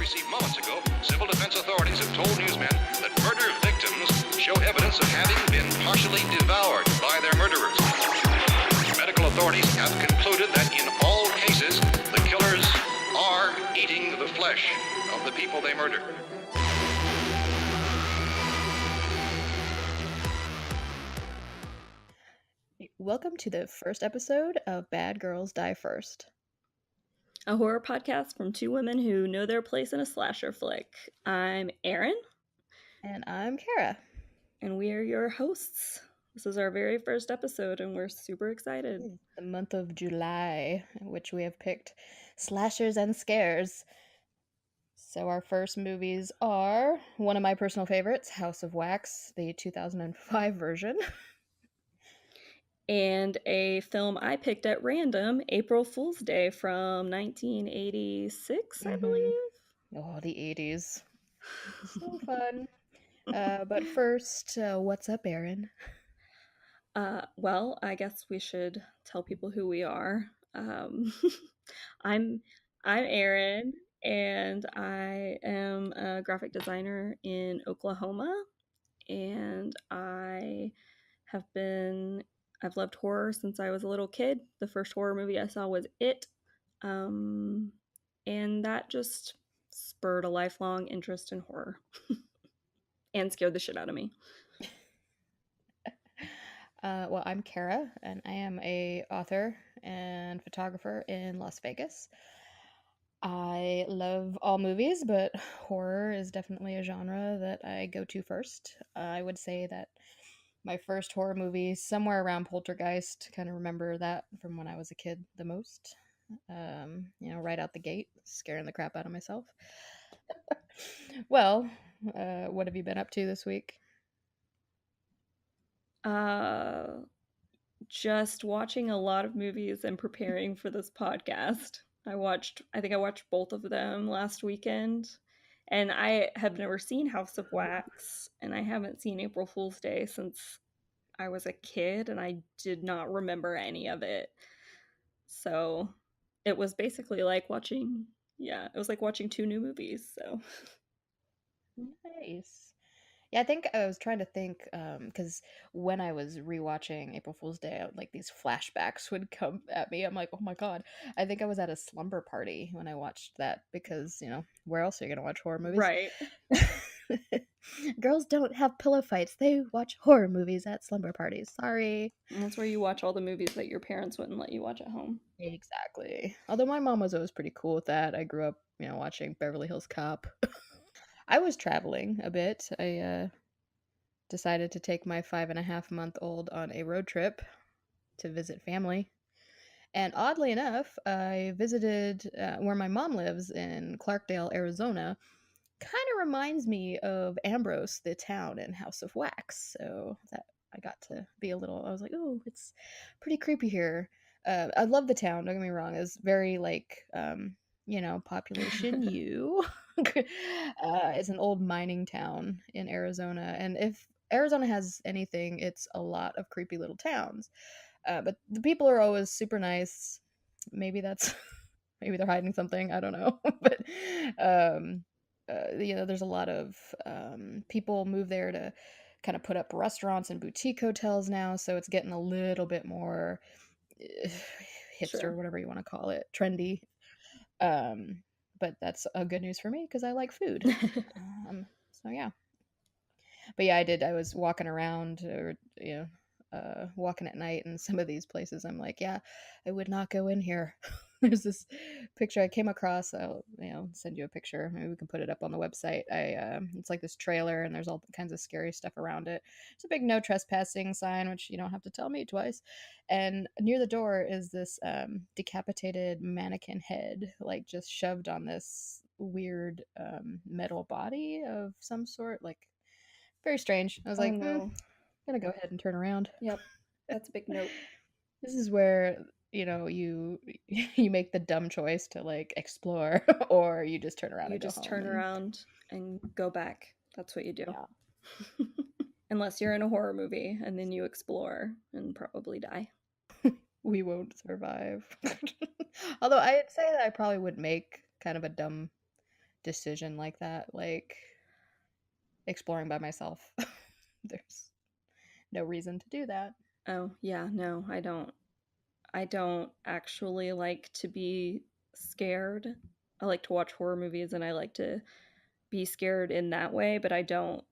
received moments ago, civil defense authorities have told newsmen that murder victims show evidence of having been partially devoured by their murderers. Medical authorities have concluded that in all cases, the killers are eating the flesh of the people they murdered. Welcome to the first episode of Bad Girls Die First, a horror podcast from two women who know their place in a slasher flick. I'm Erin. And I'm Cara. And we are your hosts. This is our very first episode, and we're super excited. The month of July, in which we have picked slashers and scares. So our first movies are one of my personal favorites, House of Wax, the 2005 version. And a film I picked at random, April Fool's Day from 1986, I believe. Oh, the 80s. So fun. But first, what's up, Erin? Well, I guess we should tell people who we are. I'm Erin, and I am a graphic designer in Oklahoma, and I've loved horror since I was a little kid. The first horror movie I saw was It, and that just spurred a lifelong interest in horror and scared the shit out of me. Well, I'm Cara, and I am a author and photographer in Las Vegas. I love all movies, but horror is definitely a genre that I go to first. I would say that my first horror movie, somewhere around Poltergeist, kind of remember that from when I was a kid the most. Right out the gate, scaring the crap out of myself. Well, what have you been up to this week? Just watching a lot of movies and preparing for this podcast. I think I watched both of them last weekend, and I have never seen House of Wax, and I haven't seen April Fool's Day since I was a kid, and I did not remember any of it. So it was basically like watching two new movies. So Nice. Yeah, I think I was trying to think, because when I was rewatching April Fool's Day, like these flashbacks would come at me. I'm like, oh my god, I think I was at a slumber party when I watched that because, where else are you gonna watch horror movies? Right. Girls don't have pillow fights. They watch horror movies at slumber parties. Sorry. And that's where you watch all the movies that your parents wouldn't let you watch at home. Exactly. Although my mom was always pretty cool with that. I grew up, watching Beverly Hills Cop. I was traveling a bit. I decided to take my 5.5-month-old on a road trip to visit family. And oddly enough, I visited where my mom lives in Clarkdale, Arizona. Kind of reminds me of Ambrose, the town in House of Wax. So that I got to be I was like, oh, it's pretty creepy here. I love the town, don't get me wrong. It's very population U. It's an old mining town in Arizona, and if Arizona has anything, it's a lot of creepy little towns. But the people are always super nice. Maybe maybe they're hiding something. I don't know. But there's a lot of people move there to kind of put up restaurants and boutique hotels now, so it's getting a little bit more hipster, Sure. Whatever you want to call it, trendy. But that's a good news for me because I like food. So yeah. But yeah, I was walking around, or walking at night, and some of these places I'm like, yeah, I would not go in here. There's this picture I came across. I'll send you a picture. Maybe we can put it up on the website. It's like this trailer, and there's all kinds of scary stuff around it. There's a big no trespassing sign, which you don't have to tell me twice. And near the door is this decapitated mannequin head, like just shoved on this weird metal body of some sort, like very strange. I was like, no. I'm gonna go ahead and turn around. Yep, that's a big note. This is where you make the dumb choice to like explore, or you just turn around. You and just go home turn around and go back. That's what you do. Yeah. Unless you're in a horror movie, and then you explore and probably die. We won't survive. Although I'd say that I probably would make kind of a dumb decision like that, like exploring by myself. There's no reason to do that. Oh, yeah, no, I don't. I don't actually like to be scared. I like to watch horror movies and I like to be scared in that way, but I don't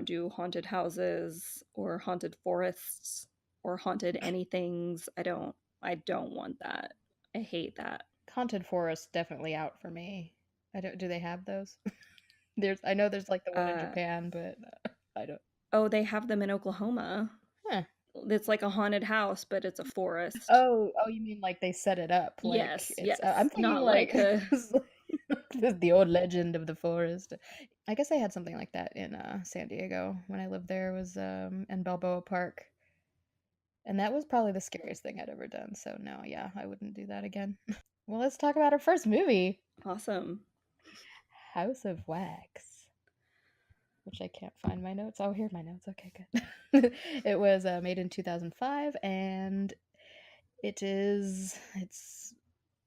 do haunted houses or haunted forests or haunted anythings. I don't want that. I hate that. Haunted Forest definitely out for me. I don't. Do they have those? I know there's like the one in Uh Japan, but I don't. oh, they have them in Oklahoma. Huh. It's like a haunted house, but it's a forest. Oh, you mean like they set it up like Yes, it's? I'm yes. thinking Not like like a the old legend of the forest. I guess they had something like that in San Diego when I lived there. Was in Balboa Park, and that was probably the scariest thing I'd ever done. So no, yeah, I wouldn't do that again. Well, let's talk about our first movie, awesome. House of Wax, which I can't find my notes. Oh, here are my notes. Okay, good. It was made in 2005, and its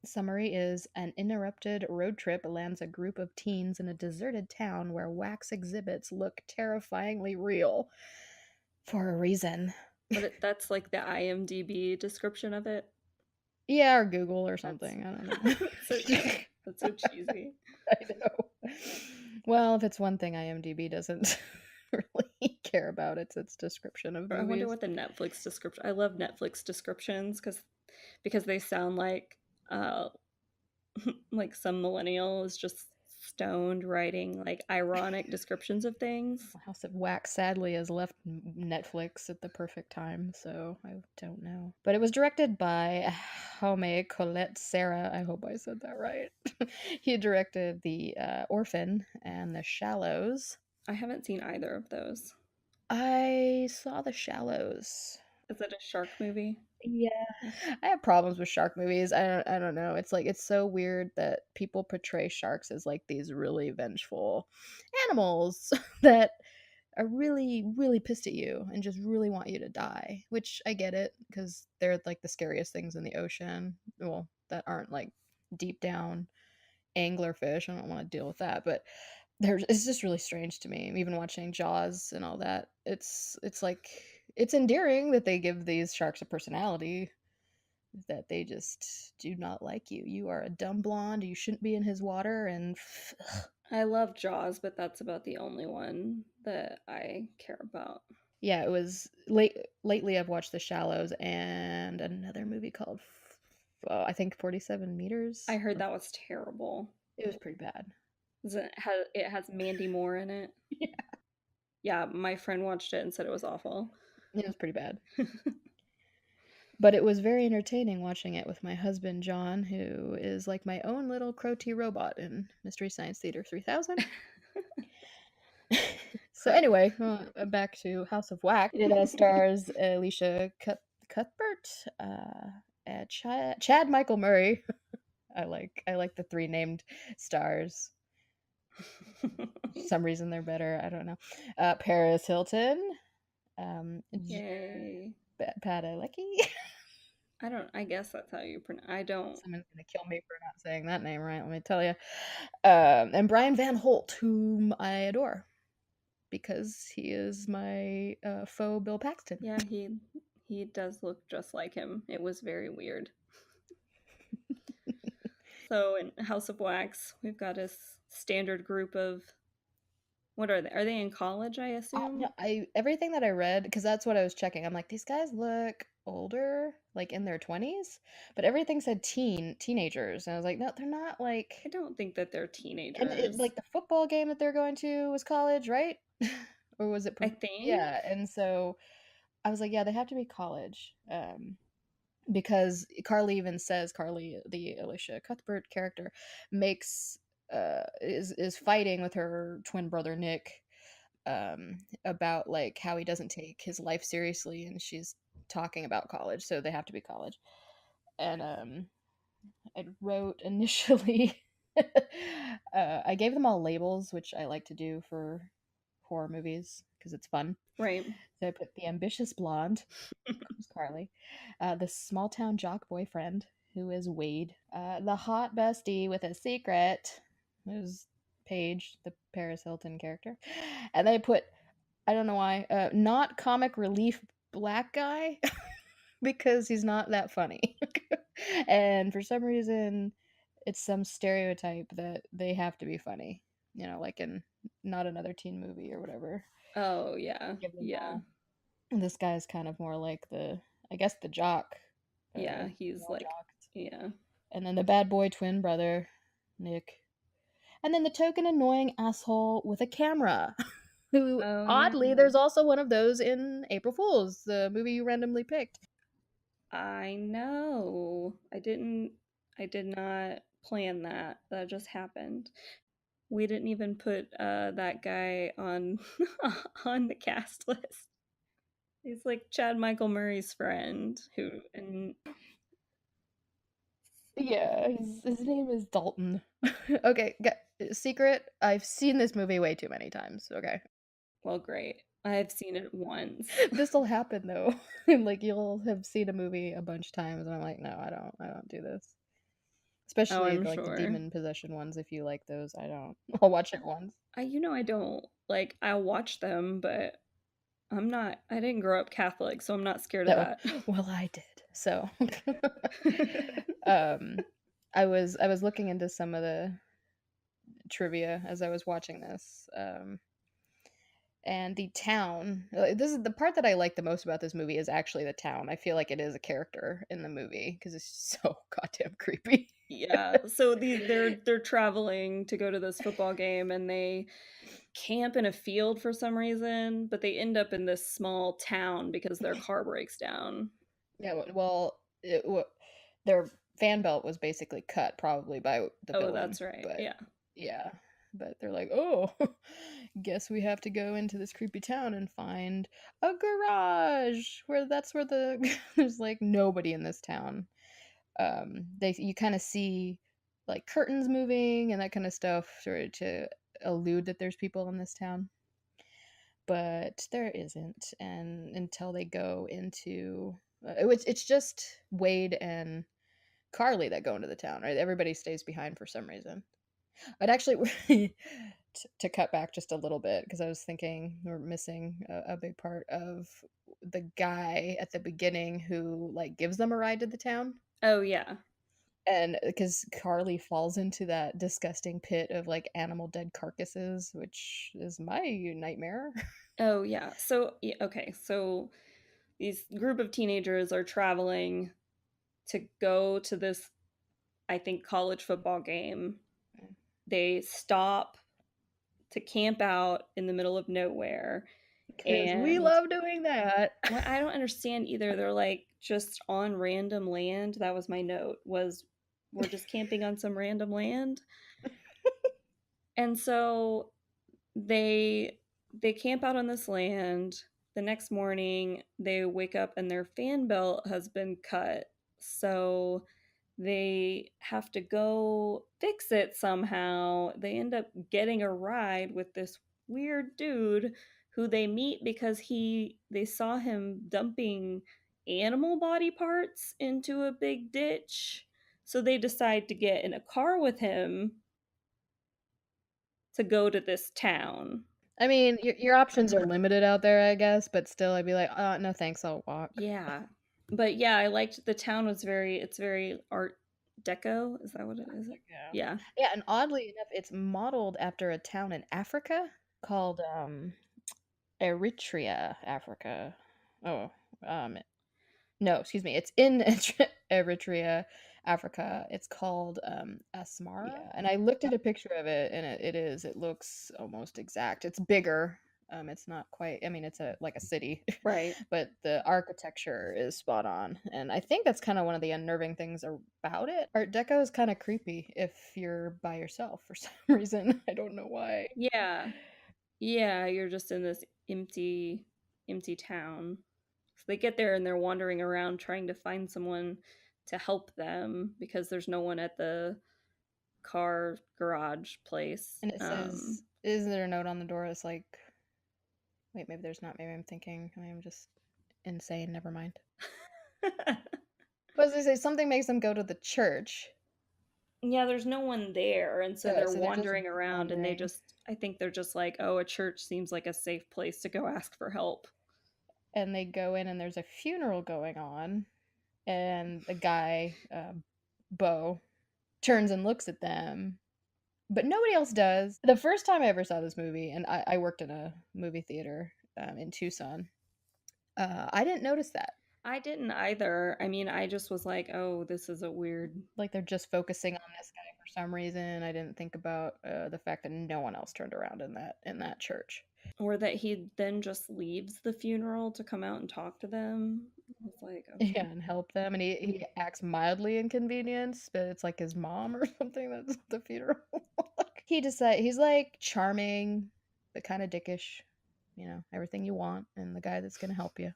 summary is an interrupted road trip lands a group of teens in a deserted town where wax exhibits look terrifyingly real for a reason. That's like the IMDb description of it. Yeah, or Google or That's something. I don't know. that's so cheesy. I know. Well, if it's one thing IMDb doesn't really care about, it's its description of Or I wonder movies. what the Netflix description. I love Netflix descriptions because they sound uh like some millennial is just stoned writing like ironic descriptions of things. House of Wax sadly has left Netflix at the perfect time, so I don't know. But it was directed by Jaume Colette Serra. I hope I said that right. He directed The Orphan and The Shallows. I haven't seen either of those. I saw The Shallows. Is it a shark movie? Yeah, I have problems with shark movies. I don't know. It's like it's so weird that people portray sharks as like these really vengeful animals that are really really pissed at you and just really want you to die, which I get it because they're like the scariest things in the ocean. Well, that aren't like deep down anglerfish. I don't want to deal with that, but it's just really strange to me. Even watching Jaws and all that, it's like it's endearing that they give these sharks a personality, that they just do not like you. You are a dumb blonde. You shouldn't be in his water. And I love Jaws, but that's about the only one that I care about. yeah, it was lately I've watched The Shallows and another movie called I think 47 Meters. I heard that was terrible. It was pretty bad. It has Mandy Moore in it? Yeah. Yeah, my friend watched it and said it was awful. It was pretty bad. But it was very entertaining watching it with my husband John, who is like my own little crow T robot in Mystery Science Theater 3000. So anyway, back to House of Wax. It stars Alicia Cuthbert, Chad Michael Murray. I like the three named stars. For some reason they're better. I don't know. Paris Hilton. Yay. Padalecki. I guess that's how you pronounce. I don't. Someone's gonna kill me for not saying that name right. Let me tell you. And Brian Van Holt, whom I adore, because he is my faux Bill Paxton. Yeah, he does look just like him. It was very weird. So in House of Wax, we've got a standard group of. What are they? Are they in college? I assume. No, everything that I read, because that's what I was checking. I'm like, these guys look older, like in their 20s, but everything said teenagers, and I was like, no, they're not. Like, I don't think that they're and teenagers. like the football game that they're going to was college, right? Or was it? I think. Yeah, and so I was like, yeah, they have to be college. Because Carly even says, Carly, the Alicia Cuthbert character, makes is fighting with her twin brother Nick about like how he doesn't take his life seriously, and she's talking about college, so they have to be college. And I wrote initially, I gave them all labels, which I like to do for horror movies because it's fun. Right. So I put the ambitious blonde, who's Carly, the small town jock boyfriend, who is Wade, the hot bestie with a secret, who's Paige, the Paris Hilton character, and they put, I don't know why, not comic relief black guy because he's not that funny. And for some reason, it's some stereotype that they have to be funny, like in Not Another Teen Movie or whatever. Oh, yeah. Give them Yeah. all. And this guy's kind of more like I guess the jock. Yeah, he's male like, jock. yeah. And then the bad boy twin brother, Nick. And then the token annoying asshole with a camera. Who, Oh, oddly, yeah. there's also one of those in April Fool's, the movie you randomly picked. I know. I did not plan that. That just happened. We didn't even put that guy on on the cast list. He's like Chad Michael Murray's friend and Yeah, his name is Dalton. Okay, secret. I've seen this movie way too many times. Okay, well, great. I've seen it once. this will happen though. Like you'll have seen a movie a bunch of times, and I'm like, no, I don't do this. Oh, Especially I'm like the sure. demon possession ones. If you like those, I don't. I'll watch it once. I don't like. I'll watch them, but I didn't grow up Catholic, so I'm not scared of No, that. well, I did. So, I was looking into some of the trivia as I was watching this. And the town, this is the part that I like the most about this movie, is actually the town. I feel like it is a character in the movie because it's so goddamn creepy. Yeah. So they're traveling to go to this football game, and they camp in a field for some reason, but they end up in this small town because their car breaks down. Yeah, well, their fan belt was basically cut probably by the Oh, villain. that's right. But Yeah. yeah, but they're like, oh, guess we have to go into this creepy town and find a garage where there's like nobody in this town. You kind of see like curtains moving and that kind of stuff to allude that there's people in this town, but there isn't. And until they go into it's just Wade and Carly that go into the town, right? Everybody stays behind for some reason. I'd actually to cut back just a little bit because I was thinking we're missing a big part of the guy at the beginning who like gives them a ride to the town. Oh, yeah. And because Carly falls into that disgusting pit of like animal dead carcasses, which is my nightmare. Oh, yeah. So, okay. So these group of teenagers are traveling to go to this, I think, college football game. They stop to camp out in the middle of nowhere. Because we And love doing that. what I don't understand either, they're like just on random land. That was my note, was we're just camping on some random land. And so they camp out on this land. The next morning they wake up and their fan belt has been cut. So they have to go fix it somehow. They end up getting a ride with this weird dude who they meet because they saw him dumping animal body parts into a big ditch. So they decide to get in a car with him to go to this town. I mean, your options are limited out there, I guess, but still, I'd be like, no thanks, I'll walk. Yeah. But yeah, I liked the town was it's very art deco. Is that what it is? Yeah. Yeah, and oddly enough, it's modeled after a town in Africa called Eritrea, Africa. Oh, no, excuse me. It's in Eritrea, Africa. It's called Asmara. Yeah, and I looked at a picture of it, and it looks almost exact. It's bigger. It's not quite. I mean, it's like a city, Right. but the architecture is spot on, and I think that's kind of one of the unnerving things about it. Art Deco is kind of creepy if you're by yourself for some reason. I don't know why. Yeah. Yeah, you're just in this empty town. So they get there and they're wandering around trying to find someone to help them because there's no one at the car garage place. And it says, is there a note on the door that's like, wait, maybe there's not. Maybe I'm thinking, maybe I'm just insane. Never mind. But as I say, something makes them go to the church. Yeah, there's no one there, and so they're So they're just wandering around, and wandering, I think they're just like, oh, a church seems like a safe place to go ask for help. and they go in, and there's a funeral going on, and the guy, Bo, turns and looks at them, but nobody else does. The first time I ever saw this movie, and I worked in a movie theater in Tucson, I didn't notice that. I didn't either. I mean, I just was like, oh, this is a weird. Like they're just focusing on this guy for some reason. I didn't think about the fact that no one else turned around in that church. Or that he then just leaves the funeral to come out and talk to them. I was like, okay. Yeah, and help them, and he acts mildly inconvenienced, but it's like his mom or something that's at the funeral. He decides he's like charming, but kind of dickish. You know, everything you want, and the guy that's gonna help you.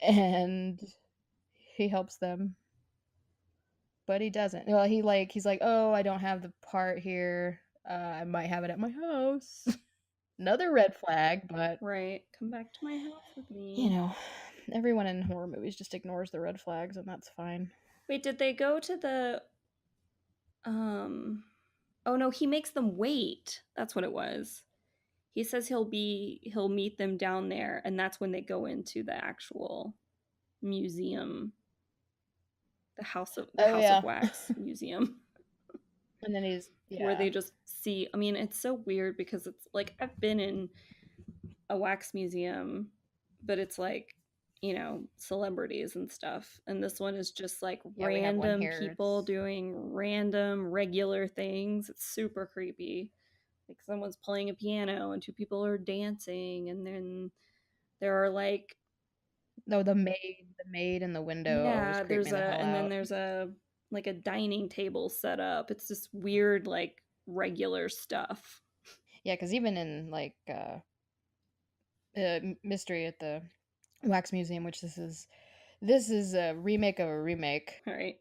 And he helps them, but he doesn't. Well, he's like, oh, I don't have the part here. I might have it at my house. Another red flag, but Right. Come back to my house with me. you know, everyone in horror movies just ignores the red flags, and that's fine. Wait, did they go to the oh no, he makes them wait. That's what it was. He says he'll meet them down there, and that's when they go into the actual museum, the House of Wax museum. And then where they just see. I mean, it's so weird because it's like I've been in a wax museum, but it's like, you know, celebrities and stuff, and this one is just like random people doing random regular things. It's super creepy. Like someone's playing a piano and two people are dancing, and then there are like the maid in the window. Yeah, then there's a like a dining table set up. It's just weird, like regular stuff. Yeah, because even in like Mystery at the Wax Museum, which this is a remake of a remake. Right.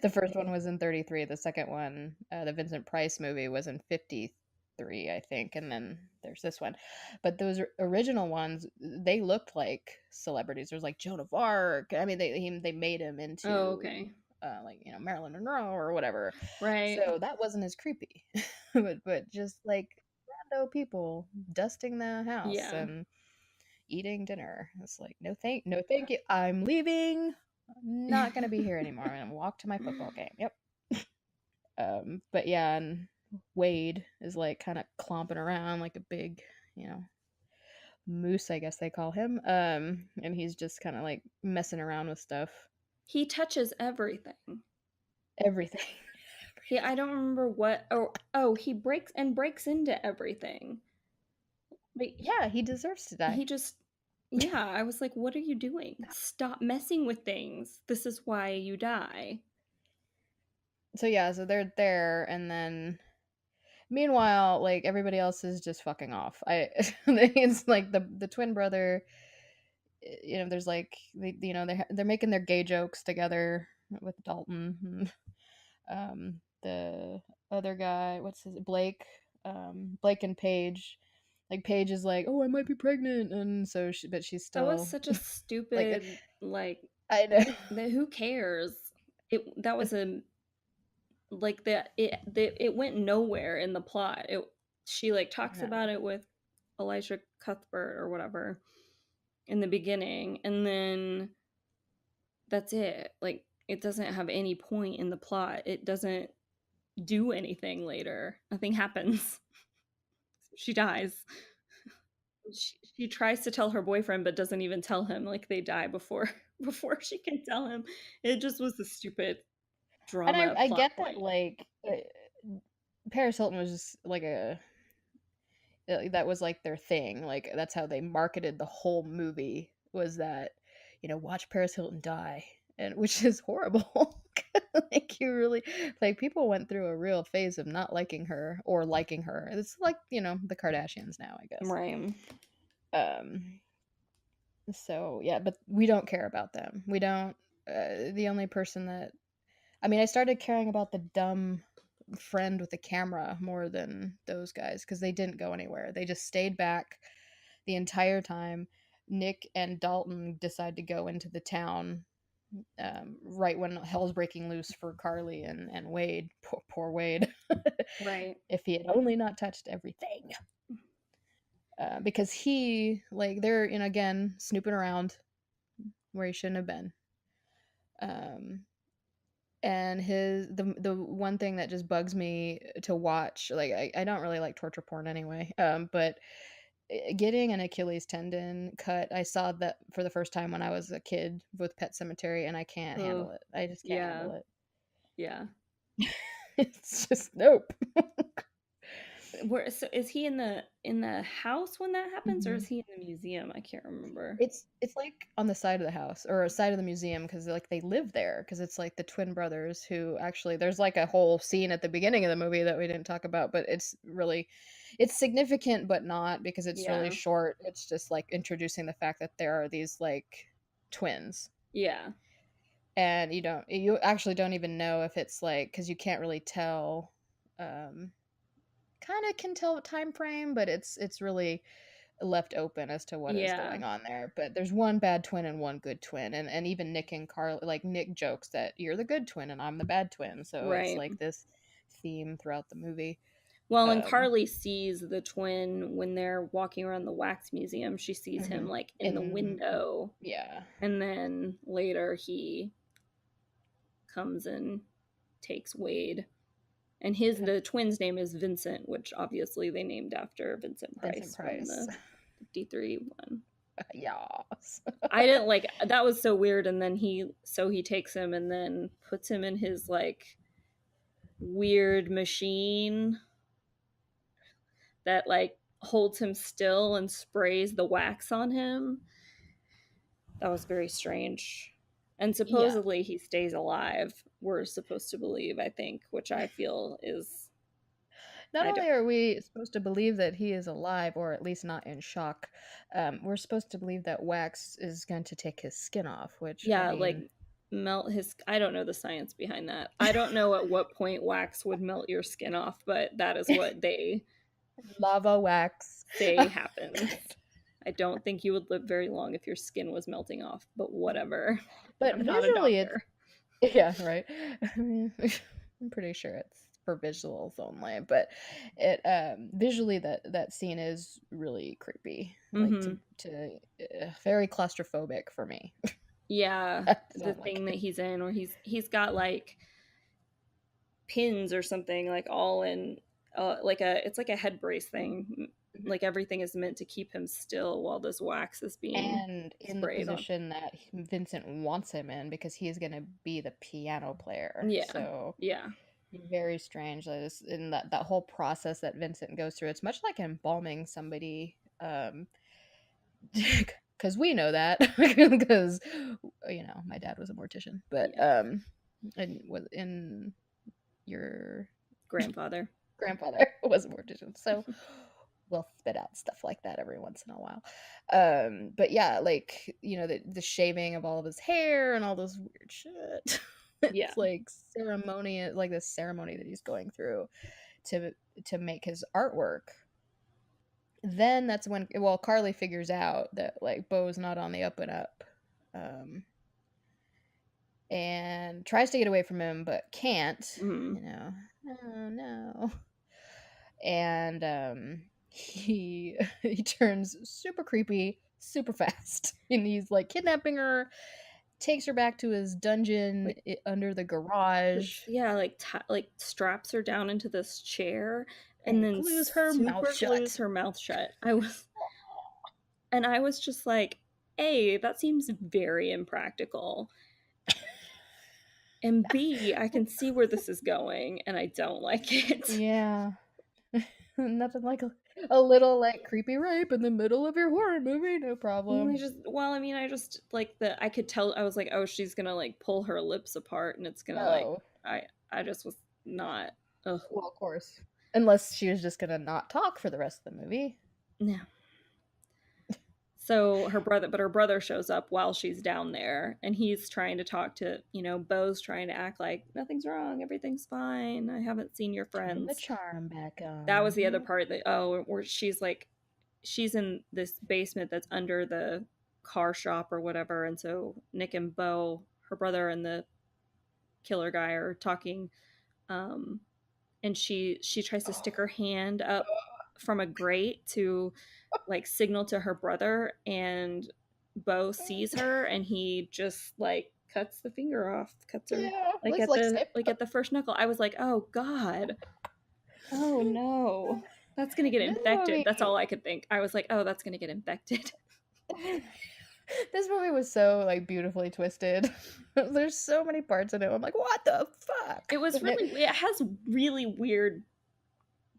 The first one was in 33. The second one, the Vincent Price movie, was in 53, I think. And then there's this one. But those original ones, they looked like celebrities. There's like Joan of Arc. I mean, they made him into okay. Like, you know, Marilyn Monroe or whatever. Right. So that wasn't as creepy. but just like rando people dusting the house and eating dinner. It's like, no thank you. I'm leaving. I'm not gonna be here anymore. I'm gonna walk to my football game. Yep. But yeah, and Wade is like kind of clomping around like a big, you know, moose, I guess they call him. And he's just kind of like messing around with stuff. He touches everything. Everything. I don't remember what. Oh, he breaks into everything. But yeah, he deserves to die. He just. Yeah, I was like, what are you doing? Stop messing with things. This is why you die. So yeah, so they're there, and then meanwhile, like everybody else is just fucking off. It's like the twin brother. You know, there's like they're making their gay jokes together with Dalton. The other guy, what's his Blake, Blake and Paige. Like Paige is like, oh, I might be pregnant, and so but she's still. That was such a stupid like I know. Who cares? That was a like that it went nowhere in the plot. She like talks about it with Elisha Cuthbert or whatever in the beginning, and then that's it. Like it doesn't have any point in the plot. It doesn't do anything later. Nothing happens. She dies. She tries to tell her boyfriend but doesn't even tell him. Like they die before she can tell him. It just was a stupid drama. And I get that like Paris Hilton was just like that was like their thing. Like that's how they marketed the whole movie, was that, you know, watch Paris Hilton die, and which is horrible. Like you really, like people went through a real phase of not liking her or liking her. It's like, you know, the Kardashians now, I guess. Right. So yeah, but we don't care about them. We don't. The only person that, I mean, I started caring about the dumb friend with the camera more than those guys, because they didn't go anywhere. They just stayed back the entire time. Nick and Dalton decide to go into the town right when hell's breaking loose for Carly and Wade. Poor Wade. Right. If he had only not touched everything. Because he, like, they're, again, snooping around where he shouldn't have been. And the one thing that just bugs me to watch, like, I don't really like torture porn anyway, but getting an Achilles tendon cut, I saw that for the first time when I was a kid with Pet Sematary, and I can't handle it. I just can't handle it. Yeah. It's just nope. So is he in the house when that happens, or Mhm. is he in the museum? I can't remember. It's like on the side of the house or a side of the museum because like they live there because it's like the twin brothers who actually there's like a whole scene at the beginning of the movie that we didn't talk about, but it's significant but not because it's really Yeah. short. It's just like introducing the fact that there are these like twins. Yeah. And you actually don't even know if it's like because you can't really tell kind of can tell time frame, but it's really left open as to what is Yeah. going on there. But there's one bad twin and one good twin, and even Nick and Carly, like Nick jokes that you're the good twin and I'm the bad twin, so it's Right. like this theme throughout the movie. Well, and Carly sees the twin when they're walking around the wax museum. She sees him like in the window. Yeah. And then later he comes and takes Wade. And the twin's name is Vincent, which obviously they named after Vincent Price. From the 53 one. Yes. I didn't like that was so weird. And then he takes him and then puts him in his like weird machine that like holds him still and sprays the wax on him. That was very strange. And supposedly he stays alive. We're supposed to believe, I think, which I feel is not only are we supposed to believe that he is alive, or at least not in shock, we're supposed to believe that wax is going to take his skin off, which like melt his. I don't know the science behind that. I don't know at what point wax would melt your skin off, but that is what they lava wax say happens. I don't think you would live very long if your skin was melting off, but whatever. But I'm not a doctor. Yeah, right. I'm pretty sure it's for visuals only, but it visually that scene is really creepy, like to very claustrophobic for me. Yeah, the thing that he's in, or he's got like pins or something, like all in it's like a head brace thing. Like everything is meant to keep him still while this wax is being and in the position that Vincent wants him in because he's going to be the piano player. Yeah. So yeah, very strange. In that whole process that Vincent goes through, it's much like embalming somebody. Because we know that because my dad was a mortician, but in your grandfather was a mortician, so we'll spit out stuff like that every once in a while. But yeah, like the shaving of all of his hair and all this weird shit. It's like ceremony, like this ceremony that he's going through to make his artwork. Then that's when Carly figures out that like Beau's not on the up and up, and tries to get away from him but can't. Oh no. And he turns super creepy super fast, and he's like kidnapping her, takes her back to his dungeon under the garage. Yeah, like straps her down into this chair and then glues her mouth shut. I was just like, A, that seems very impractical. And B, I can see where this is going and I don't like it. Yeah. Nothing like a little like creepy rape in the middle of your horror movie, no problem. I could tell, I was like, oh, she's gonna like pull her lips apart and it's gonna I just was not. Ugh. Well, of course. Unless she was just gonna not talk for the rest of the movie. No. So her brother shows up while she's down there, and he's trying to talk to, Beau's trying to act like nothing's wrong, everything's fine. I haven't seen your friends. Turn the charm back on. That was the other part where she's in this basement that's under the car shop or whatever, and so Nick and Beau, her brother and the killer guy are talking, and she tries to stick her hand up from a grate to like signal to her brother, and Bo sees her and he just like cuts the finger off, cuts her Yeah, like looks at the snip. like at the first knuckle. I was like, oh god, oh no, that's gonna get This infected. movie, That's all I could think. I was like, oh, that's gonna get infected. this movie was so like beautifully twisted. There's so many parts in it. I'm like, what the fuck? It was really, it has really weird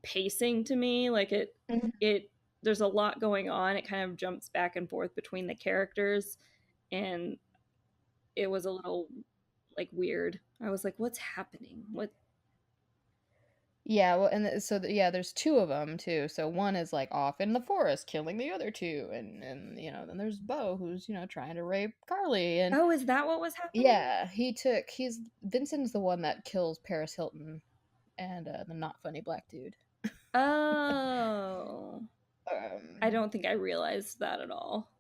pacing to me. Like it there's a lot going on. It kind of jumps back and forth between the characters, and it was a little like weird. I was like, what's happening? What? Yeah, well, and yeah, there's two of them too. So one is like off in the forest killing the other two, and then there's Bo who's trying to rape Carly, and Oh, is that what was happening? yeah, he's Vincent's the one that kills Paris Hilton and the not funny black dude. Oh, I don't think I realized that at all.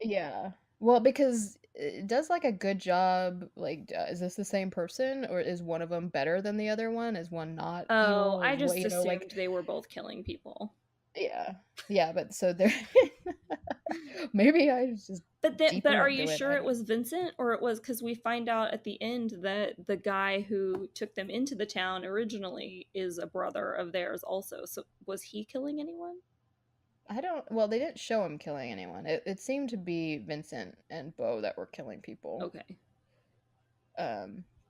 Yeah. Well, because it does like a good job. Like, is this the same person, or is one of them better than the other one? Is one not Oh, evil? I Is what just assumed like they were both killing people. yeah, yeah. But so there, maybe I was just But deeply are into you it. sure it was Vincent, or it was because we find out at the end that the guy who took them into the town originally is a brother of theirs also. So was he killing anyone? I don't. Well, they didn't show him killing anyone. It seemed to be Vincent and Bo that were killing people. Okay.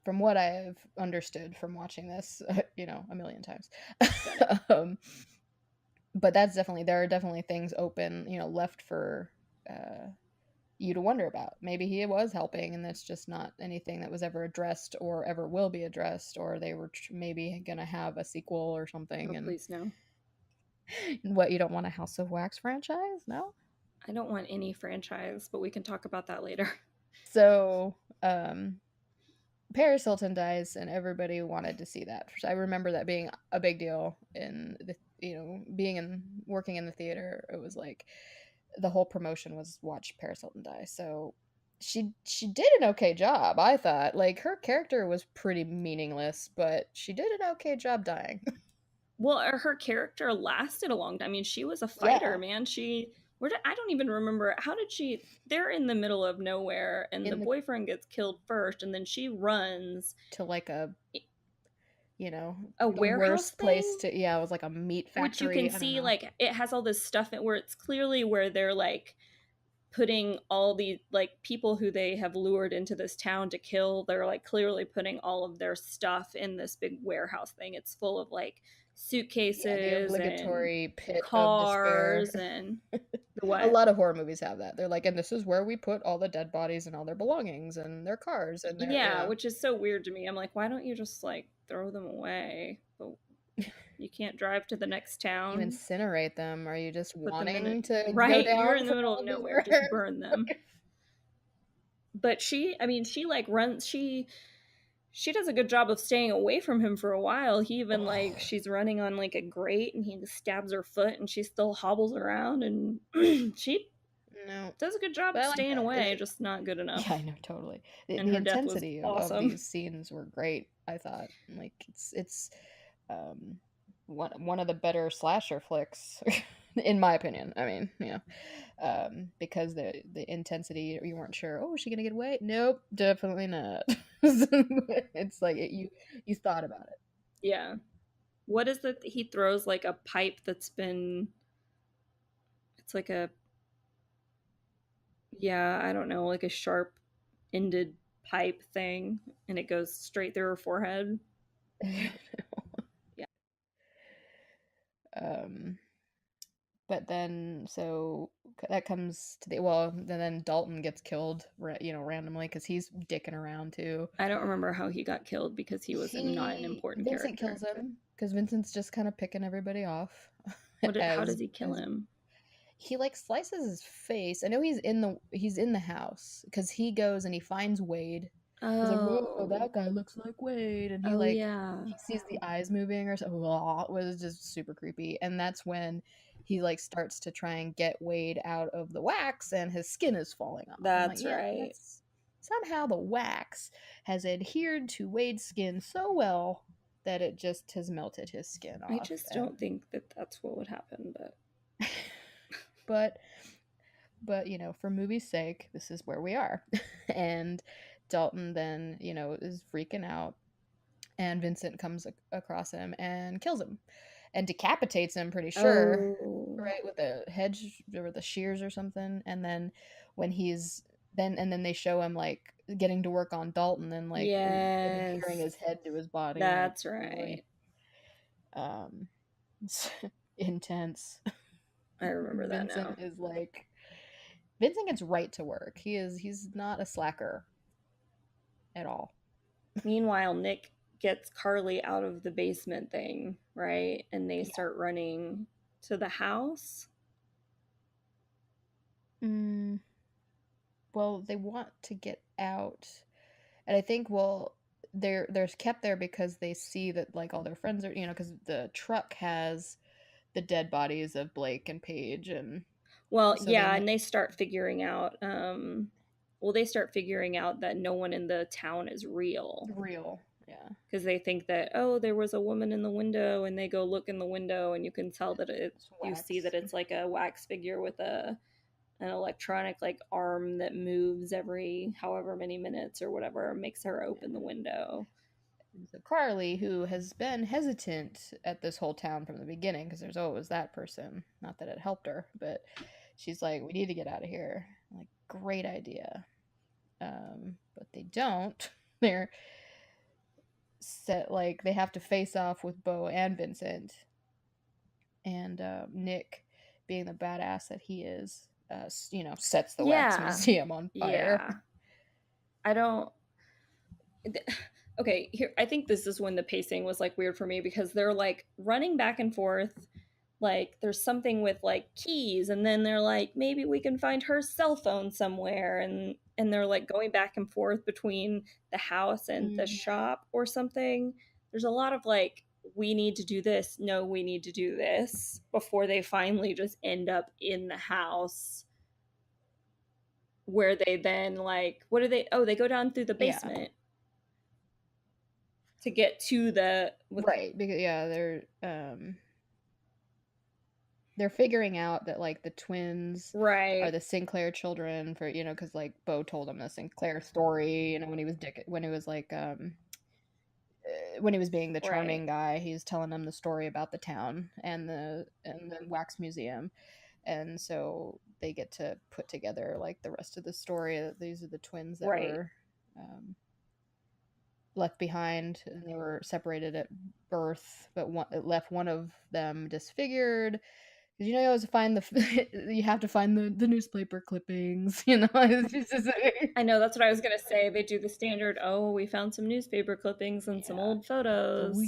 From what I've understood from watching this, a million times. But there are definitely things open, left for you to wonder about. Maybe he was helping, and that's just not anything that was ever addressed or ever will be addressed, or they were maybe gonna have a sequel or something. Oh, and please no. What, you don't want a House of Wax franchise? No? I don't want any franchise, but we can talk about that later. So, Paris Hilton dies, and everybody wanted to see that. I remember that being a big deal in the, working in the theater. It was like the whole promotion was watch Paris Hilton die. So she did an okay job, I thought. Like, her character was pretty meaningless, but she did an okay job dying. Well, her character lasted a long time. I mean, she was a fighter, Yeah. man. I don't even remember. How did they're in the middle of nowhere, and the boyfriend gets killed first, and then she runs to like a warehouse worst place to, it was like a meat factory. Which you can see, like, it has all this stuff where it's clearly where they're like putting all the like people who they have lured into this town to kill. They're like clearly putting all of their stuff in this big warehouse thing. It's full of like suitcases, the obligatory and pit cars, of despair. and what? A lot of horror movies have that. They're like, and this is where we put all the dead bodies and all their belongings and their cars and their which is so weird to me. I'm like, why don't you just like throw them away? But you can't drive to the next town. You incinerate them. Are you just wanting to right? Go down You're in the middle of nowhere. Just burn them. But she like runs. She does a good job of staying away from him for a while. He even like she's running on like a grate, and he just stabs her foot, and she still hobbles around, and she does a good job of staying away, just not good enough. Yeah, I know, totally. And the intensity of these scenes were great, I thought. Like, it's one of the better slasher flicks, in my opinion. I mean, because the intensity, you weren't sure, is she gonna get away? Nope, definitely not. It's like you thought about it. Yeah. What is it? He throws like a pipe that's been, it's like a, I don't know, like a sharp ended pipe thing, and it goes straight through her forehead. Yeah. But then, so that comes to then Dalton gets killed, randomly, because he's dicking around too. I don't remember how he got killed, because he was not an important Vincent character. Kills him, because Vincent's just kind of picking everybody off. How does he kill him? He like slices his face. I know he's in the house, because he goes and he finds Wade. He's like, whoa, that guy looks like Wade, and he he sees the eyes moving or something. It was just super creepy. And that's when he like starts to try and get Wade out of the wax, and his skin is falling off. That's right. somehow the wax has adhered to Wade's skin so well that it just has melted his skin off. I just don't think that that's what would happen, but for movie's sake, this is where we are. And Dalton then, is freaking out, and Vincent comes across him and kills him and decapitates him, pretty sure. Oh. Right, with a hedge or the shears or something. And then when then they show him like getting to work on Dalton and like Yes. adhering his head to his body. That's really, right. It's intense. I remember that now. Vincent is like, Vincent gets right to work. He's not a slacker at all. Meanwhile, Nick gets Carly out of the basement thing, right? And they start running to the house. Well, they want to get out, and I think they're kept there because they see that like all their friends are, because the truck has the dead bodies of Blake and Paige, and well, so yeah, and they start figuring out that no one in the town is real. Yeah, because they think that, oh, there was a woman in the window, and they go look in the window, and you can tell that you see that it's like a wax figure with an electronic like arm that moves every however many minutes or whatever, makes her open the window. So Carly, who has been hesitant at this whole town from the beginning, because there's always that person, not that it helped her, but she's like, we need to get out of here. I'm like, great idea. But they don't. They're set, like, they have to face off with Beau and Vincent. And Nick, being the badass that he is, sets the wax museum on fire. Yeah. I don't... Okay, here, I think this is when the pacing was like weird for me, because they're like running back and forth, like there's something with like keys, and then they're like, maybe we can find her cell phone somewhere, and they're like going back and forth between the house and the shop or something. There's a lot of like, we need to do this, no, we need to do this, before they finally just end up in the house, where they then like, what do they, they go down through the basement to get to the right, because they're figuring out that like the twins are the Sinclair children, for because like Beau told them the Sinclair story, when he was when he was being the charming guy, he's telling them the story about the town and the wax museum, and so they get to put together like the rest of the story, that these are the twins that were left behind, and they were separated at birth, but it left one of them disfigured, because you always find you have to find the newspaper clippings, I know, that's what I was gonna say. They do the standard, we found some newspaper clippings and some old photos.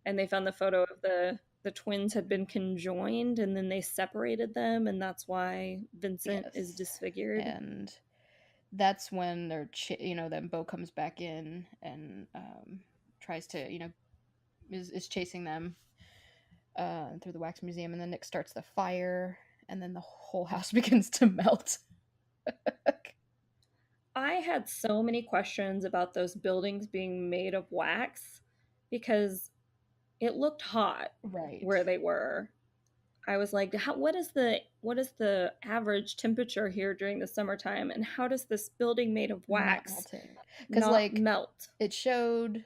And they found the photo of the twins had been conjoined, and then they separated them, and that's why Vincent is disfigured. And that's when they're then Beau comes back in and tries to is chasing them through the wax museum, and then Nick starts the fire, and then the whole house begins to melt. I had so many questions about those buildings being made of wax, because it looked hot where they were. I was like, what is the average temperature here during the summertime, and how does this building made of wax not melt? It showed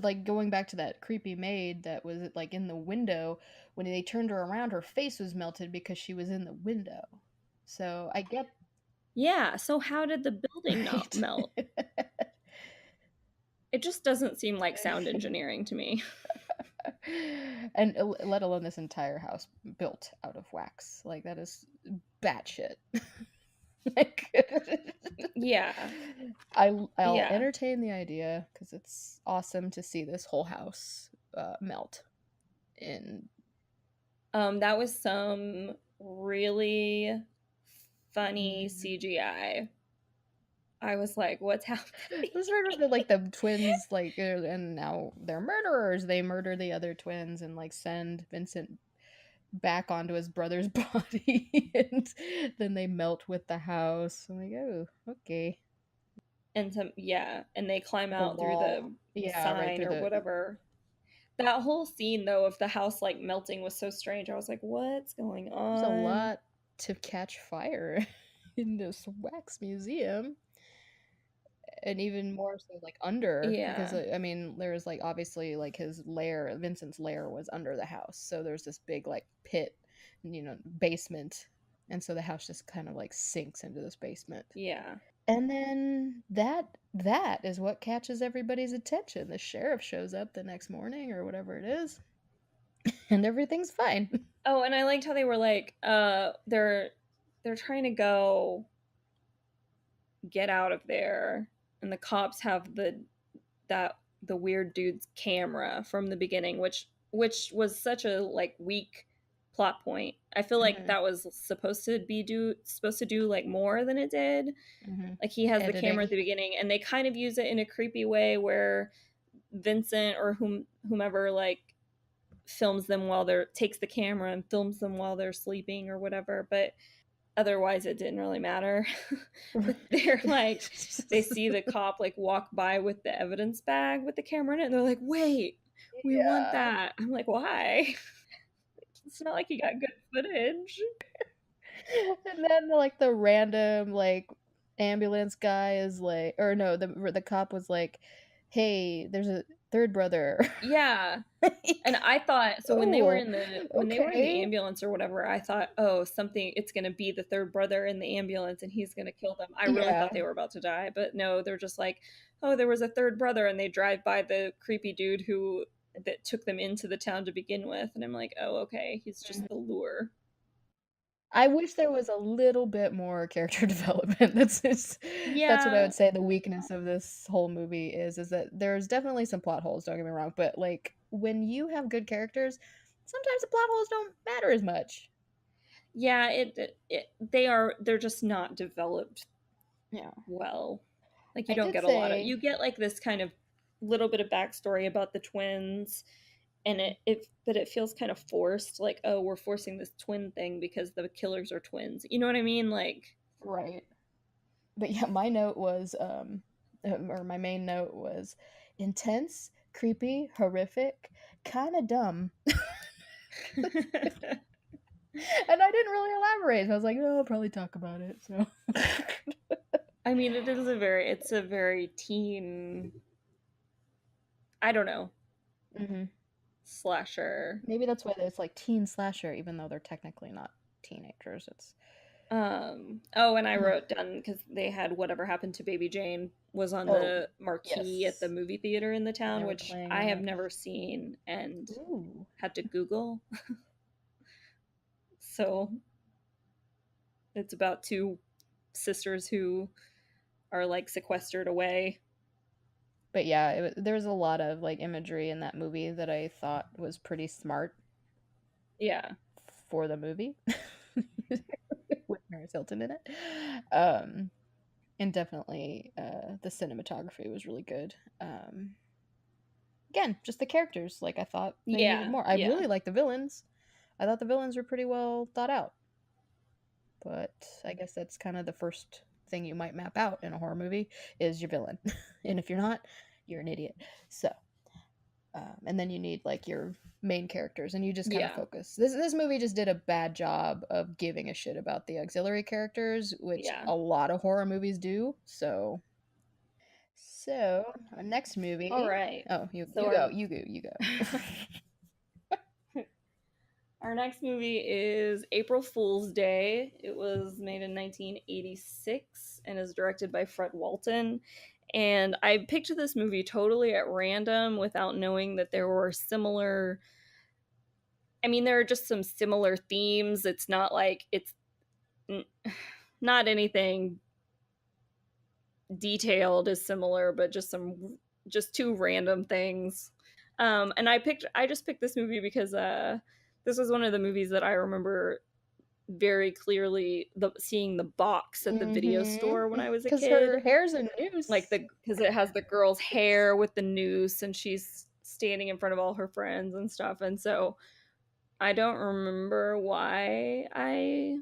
like, going back to that creepy maid that was like in the window, when they turned her around, her face was melted because she was in the window. So I get, so how did the building not melt? It just doesn't seem like sound engineering to me. And let alone this entire house built out of wax, like that is batshit. Like, I'll entertain the idea, because it's awesome to see this whole house melt. In that was some really funny CGI. I was like, what's happening? This is like the twins, like, and now they're murderers. They murder the other twins and like send Vincent back onto his brother's body, and then they melt with the house. I'm like, oh, okay. and and they climb The out through the wall. Yeah, right sign through or the. whatever. That whole scene though of the house like melting was so strange. I was like, what's going There's a on? lot to catch fire in this wax museum. And even more so like under, because Yeah. I mean there's like obviously like his lair, Vincent's lair was under the house, so there's this big like pit, basement, and so the house just kind of like sinks into this basement. Yeah. And then that is what catches everybody's attention. The sheriff shows up the next morning or whatever it is, and everything's fine. Oh, and I liked how they were like, they're trying to go get out of there, and the cops have the weird dude's camera from the beginning, which was such a like weak plot point. I feel like Hmm. that was supposed to do like more than it did. Hmm. Like he has the camera Editing. at the beginning, and they kind of use it in a creepy way where Vincent or whomever like films them while they're takes the camera and films them while they're sleeping or whatever, but otherwise it didn't really matter. But they're like, they see the cop like walk by with the evidence bag with the camera in it, and they're like, wait, we want Yeah. that. I'm like, why? It's not like you got good footage. And then like the random like ambulance guy is like, or no, the cop was like, "Hey, there's a third brother." Yeah. And Like, I thought, so when they were oh, in the okay. ambulance or whatever, I thought, oh, something, it's gonna be the third brother in the ambulance and he's gonna kill them. I really thought Yeah. they were about to die, but no, they're just like, oh, there was a third brother, and they drive by the creepy dude who that took them into the town to begin with, and I'm like, oh, okay, he's just Mhm. the lure. I wish there was a little bit more character development. That's what I Yeah, would say the weakness of this whole movie is that there's definitely some plot holes, don't get me wrong, but like when you have good characters, sometimes the plot holes don't matter as much. yeah, they're just not developed Yeah. well. Like you I don't did get a lot of, say you get like this kind of little bit of backstory about the twins, and it feels kind of forced, like, oh, we're forcing this twin thing because the killers are twins, you know what I mean? Like, right. But yeah, my note was or my main note was intense, creepy, horrific, kind of dumb. And I didn't really elaborate. So I was like, "Oh, I'll probably talk about it." So I mean, it's a very teen, I don't know, hmm slasher. maybe that's why it's like teen slasher, even though they're technically not teenagers. It's Oh, and I wrote down because they had Whatever Happened to Baby Jane was on oh the marquee at the yes, movie theater in the and they town, were which playing I have that. never seen and Ooh, had to Google. So it's about two sisters who are like sequestered away. but yeah, there was a lot of like imagery in that movie that I thought was pretty smart Yeah. for the movie with Paris Hilton in it. Um, and definitely the cinematography was really good. Again, just the characters. Like I thought they needed Yeah. more. I Yeah. really like the villains. I thought the villains were pretty well thought out. But I guess that's kind of the first thing you might map out in a horror movie is your villain. And if you're not, you're an idiot. So, and then you need like your main characters, and you just kind of Yeah. focus. This movie just did a bad job of giving a shit about the auxiliary characters, which Yeah. a lot of horror movies do. So our next All movie. right. Oh, you So you go, you go, you go. our next movie is April Fool's Day. It was made in 1986 and is directed by Fred Walton. And I picked this movie totally at random without knowing that there were similar. I mean, there are just some similar themes. It's not like it's not anything detailed is similar, but just two random things. And I just picked this movie because this was one of the movies that I remember very clearly seeing the box at the video store when I was a Because her kid. hair's a Like noose. because it has the girl's hair with the noose, and she's standing in front of all her friends and stuff. And so I don't remember why I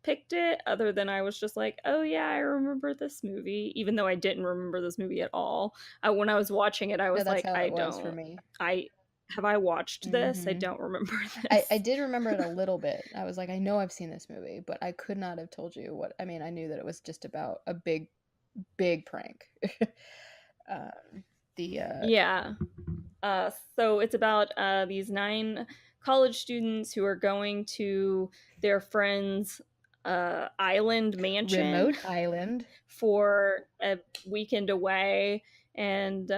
picked it, other than I was just like, oh yeah, I remember this movie, even though I didn't remember this movie at all. When I was watching it, I Yeah, was that's like, how it was for me. have I watched this? I Hmm. don't remember I this. did remember it a little bit. I was like, I know I've seen this movie, but I could not have told you what. I mean, I knew that it was just about a big, big prank. The Yeah. So it's about these 9 college students who are going to their friend's island mansion remote island. for a weekend away, and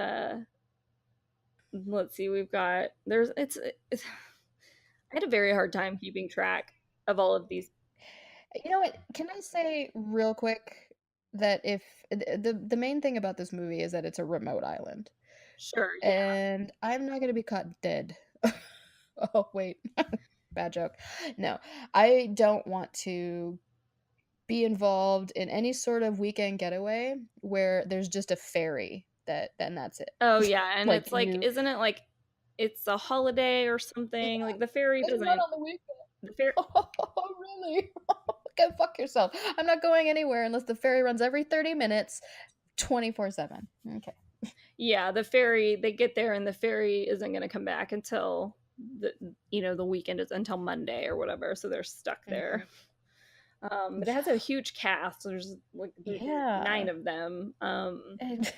let's see, we've got it's I had a very hard time keeping track of all of these. You know what? Can I say real quick that if the main thing about this movie is that it's a remote island, Sure, yeah. and I'm not gonna be caught dead. Oh wait, bad joke. No, I don't want to be involved in any sort of weekend getaway where there's just a ferry and that's it. Oh yeah, and Like it's like, you, isn't it like it's a holiday or yeah, something? Like the ferry it's not doesn't on the weekend. the ferry Oh, really? Go fuck yourself. I'm not going anywhere unless the ferry runs every 30 minutes, 24/7. Okay. Yeah, the ferry, they get there and the ferry isn't going to come back until the weekend is until Monday or whatever, so they're stuck there. But it has a huge cast. There's like Yeah. 9 of them. And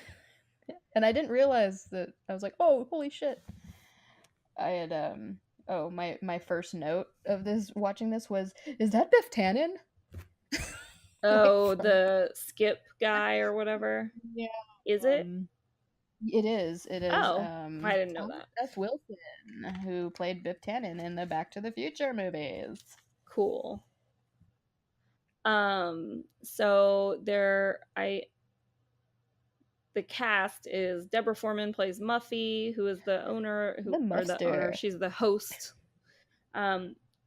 I didn't realize that. I was like, oh, holy shit. I had my first note of this watching this was, is that Biff Tannen? Oh, the Skip guy or whatever. Yeah. Is it? It is. It is. Oh, I didn't know Thomas that. F. Wilson, who played Biff Tannen in the Back to the Future movies. Cool. So the cast is Deborah Foreman plays Muffy, who is the owner, she's the host.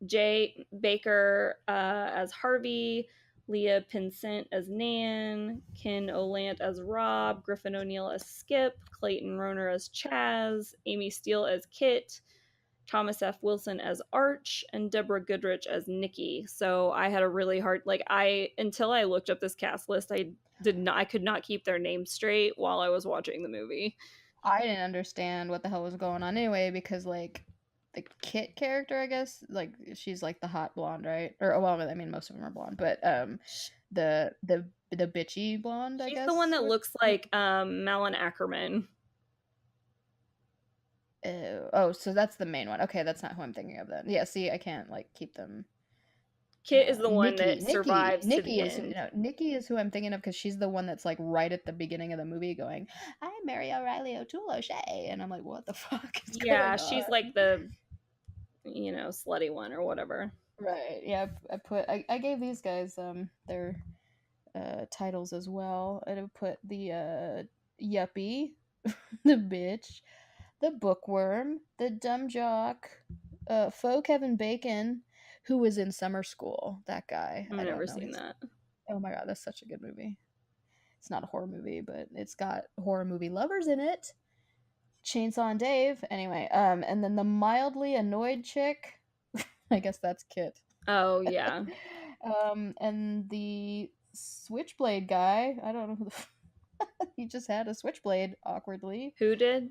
Jay Baker as Harvey, Leah Pinsent as Nan, Ken Olant as Rob, Griffin O'Neill as Skip, Clayton Roner as Chaz, Amy Steele as Kit, Thomas F. Wilson as Arch, and Deborah Goodrich as Nikki. So I had a really hard, until I looked up this cast list, I could not keep their names straight while I was watching the movie. I didn't understand what the hell was going on anyway, because like the Kit character, I guess, like she's like the hot blonde, right? Or well, I mean most of them are blonde, but the bitchy blonde, I guess. She's the one that looks like Malin Ackerman. Oh, so that's the main one. Okay, that's not who I'm thinking of then. Yeah, see, I can't like keep them. Kit is the one that survives to the end. Nikki is who I'm thinking of because she's the one that's like right at the beginning of the movie going, I'm Mary O'Reilly O'Toole O'Shea. And I'm like, what the fuck is going on? She's like the, slutty one or whatever. Right. Yeah, I gave these guys their titles as well. I put the yuppie, the bitch, the bookworm, the dumb jock, faux Kevin Bacon, who was in Summer School. That guy. I've never seen that. Oh my god, that's such a good movie. It's not a horror movie, but it's got horror movie lovers in it. Chainsaw and Dave. Anyway, and then the mildly annoyed chick. I guess that's Kit. Oh yeah. And the switchblade guy. I don't know who he just had a switchblade awkwardly. Who did?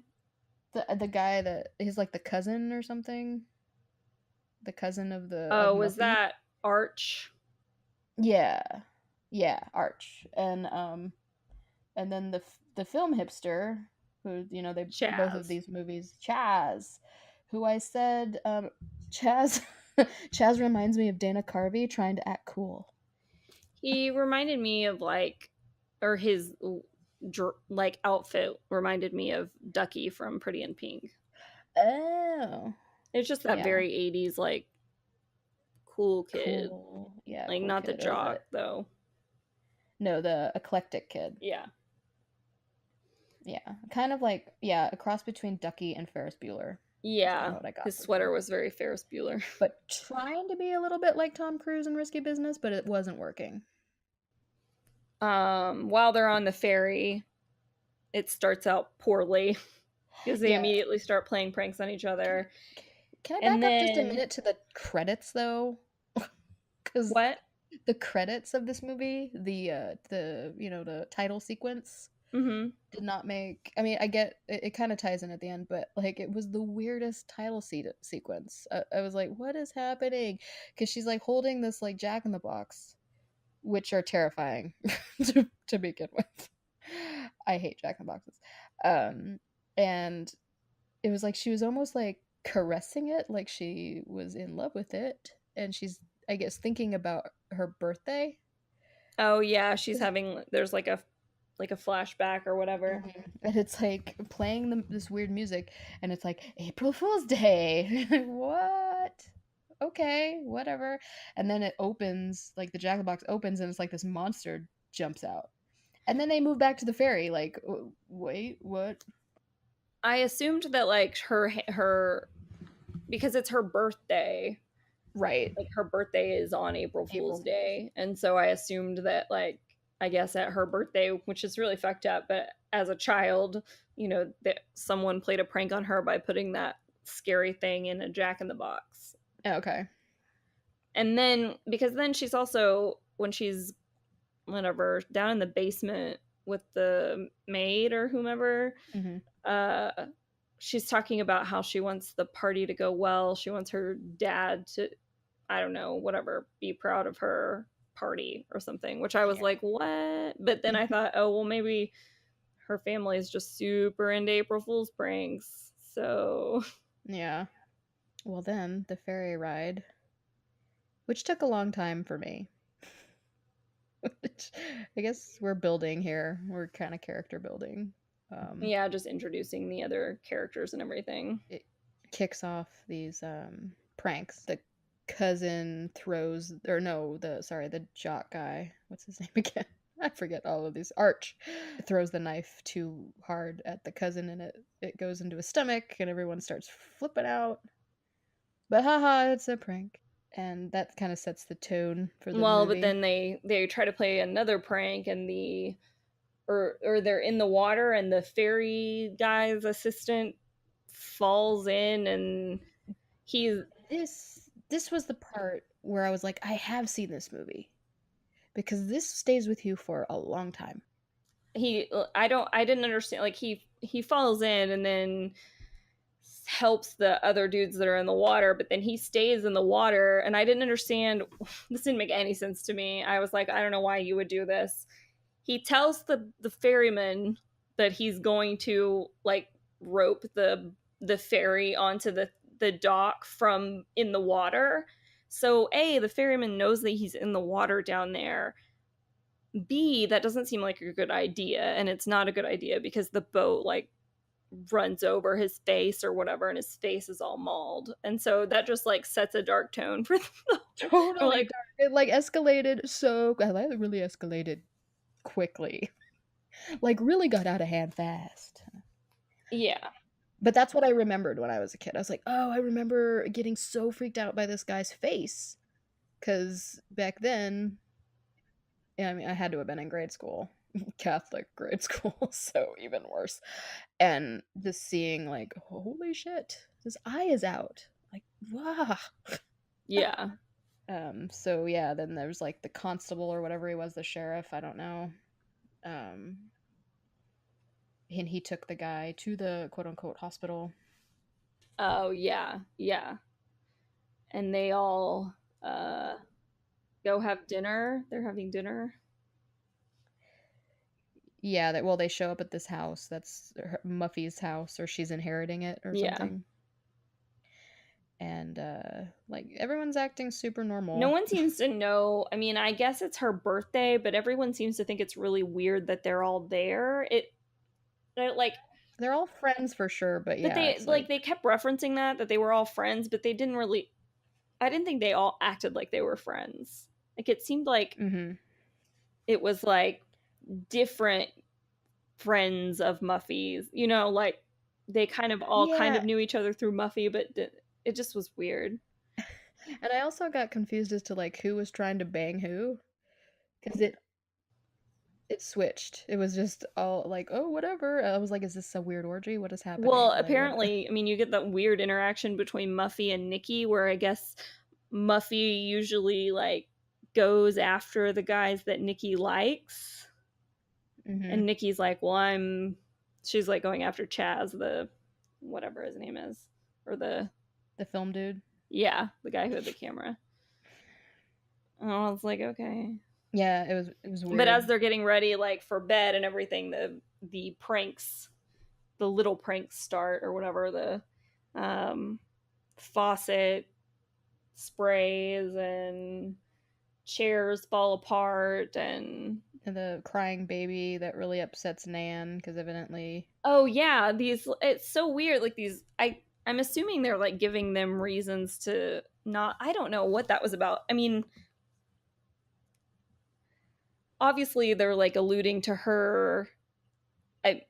The guy that is like the cousin or something. The cousin of the. Oh, of was Muffy. that Arch? Yeah, Arch, and then the film hipster who they Chaz. both of these movies, Chaz, who I said Chaz Chaz reminds me of Dana Carvey trying to act cool. He reminded me of his outfit reminded me of Ducky from Pretty in Pink. Oh, it's just that very 80s cool kid. Cool. Yeah, like cool not kid, the jock though. No, the eclectic kid. Yeah, kind of like a cross between Ducky and Ferris Bueller. Yeah, his sweater was very Ferris Bueller, but trying to be a little bit like Tom Cruise in Risky Business, but it wasn't working. While they're on the ferry, it starts out poorly because they immediately start playing pranks on each other. Can I back up just a minute to the credits though? Because what? the credits of this movie, the title sequence Mm-hmm. did not make. I mean, I get it kind of ties in at the end, but like it was the weirdest title sequence. I was like, what is happening? Because she's like holding this like Jack in the Box, which are terrifying to begin with. I hate Jack in the Boxes. And it was like she was almost like caressing it, like she was in love with it, and she's, I guess, thinking about her birthday. Oh yeah, she's having, there's like a flashback or whatever. And it's like playing this weird music, and it's like April Fool's Day. What? Okay, whatever. And then it opens, like the Jack in the Box opens, and it's like this monster jumps out. And then they move back to the ferry. Like, wait, what? I assumed that like her because it's her birthday. Right. Like her birthday is on April Fool's Day, and so I assumed that like I guess at her birthday, which is really fucked up, but as a child, that someone played a prank on her by putting that scary thing in a Jack in the Box. Okay. And then because then she's also, when she's whatever down in the basement with the maid or whomever, she's talking about how she wants the party to go well. She wants her dad to, I don't know, whatever, be proud of her party or something, which I was like, what? But then I thought, oh, well, maybe her family is just super into April Fool's pranks. So yeah. Well, then the ferry ride, which took a long time for me. I guess we're building here. We're kind of character building. Yeah, just introducing the other characters and everything. It kicks off these pranks. The cousin throws, or no, the jock guy. What's his name again? I forget all of these. Arch throws the knife too hard at the cousin, and it goes into his stomach, and everyone starts flipping out. But haha, it's a prank. And that kind of sets the tone for the movie. But then they try to play another prank, and or they're in the water, and the ferry guy's assistant falls in, and this was the part where I was like, I have seen this movie, because this stays with you for a long time. I didn't understand, like he falls in and then helps the other dudes that are in the water, but then he stays in the water, and I didn't understand. This didn't make any sense to me. I was like, I don't know why you would do this. He tells the ferryman that he's going to like rope the ferry onto the dock from in the water. So A, the ferryman knows that he's in the water down there. B, that doesn't seem like a good idea, and it's not a good idea because the boat like runs over his face or whatever, and his face is all mauled, and so that just like sets a dark tone for the totally like, dark. It like escalated so it really escalated quickly. Like really got out of hand fast. Yeah. But that's what I remembered when I was a kid. I was like, oh, I remember getting so freaked out by this guy's face, because back then, I mean, I had to have been in grade school, Catholic grade school, so even worse. And just seeing like, holy shit, his eye is out. Like, wow. Yeah. So yeah, then there's like the constable or whatever he was, the sheriff, I don't know. And he took the guy to the quote unquote hospital. Oh yeah, yeah. And they all go have dinner. They're having dinner. Yeah, they show up at this house. That's Muffy's house, or she's inheriting it or something. And like everyone's acting super normal. No one seems to know. I mean, I guess it's her birthday, but everyone seems to think it's really weird that they're all there. Like they're all friends for sure, but yeah. But they kept referencing that they were all friends, but they didn't really. I didn't think they all acted like they were friends. Like it seemed like it was like different friends of Muffy's. Like they kind of all kind of knew each other through Muffy, but it just was weird. And I also got confused as to like who was trying to bang who, because it switched. It was just all like, oh, whatever. I was like, is this a weird orgy? What is happening? Well, apparently, I mean, you get that weird interaction between Muffy and Nikki, where I guess Muffy usually like goes after the guys that Nikki likes. Mhm. And Nikki's like, well, she's like going after Chaz, the whatever his name is, or the film dude. Yeah, the guy who had the camera. And I was like, okay. Yeah, it was weird. But as they're getting ready, like for bed and everything, the pranks, the little pranks start, or whatever, the faucet sprays and chairs fall apart, and the crying baby that really upsets Nan because evidently. Oh yeah, it's so weird. Like these, I'm assuming they're like giving them reasons to not. I don't know what that was about. I mean, obviously they're like alluding to her.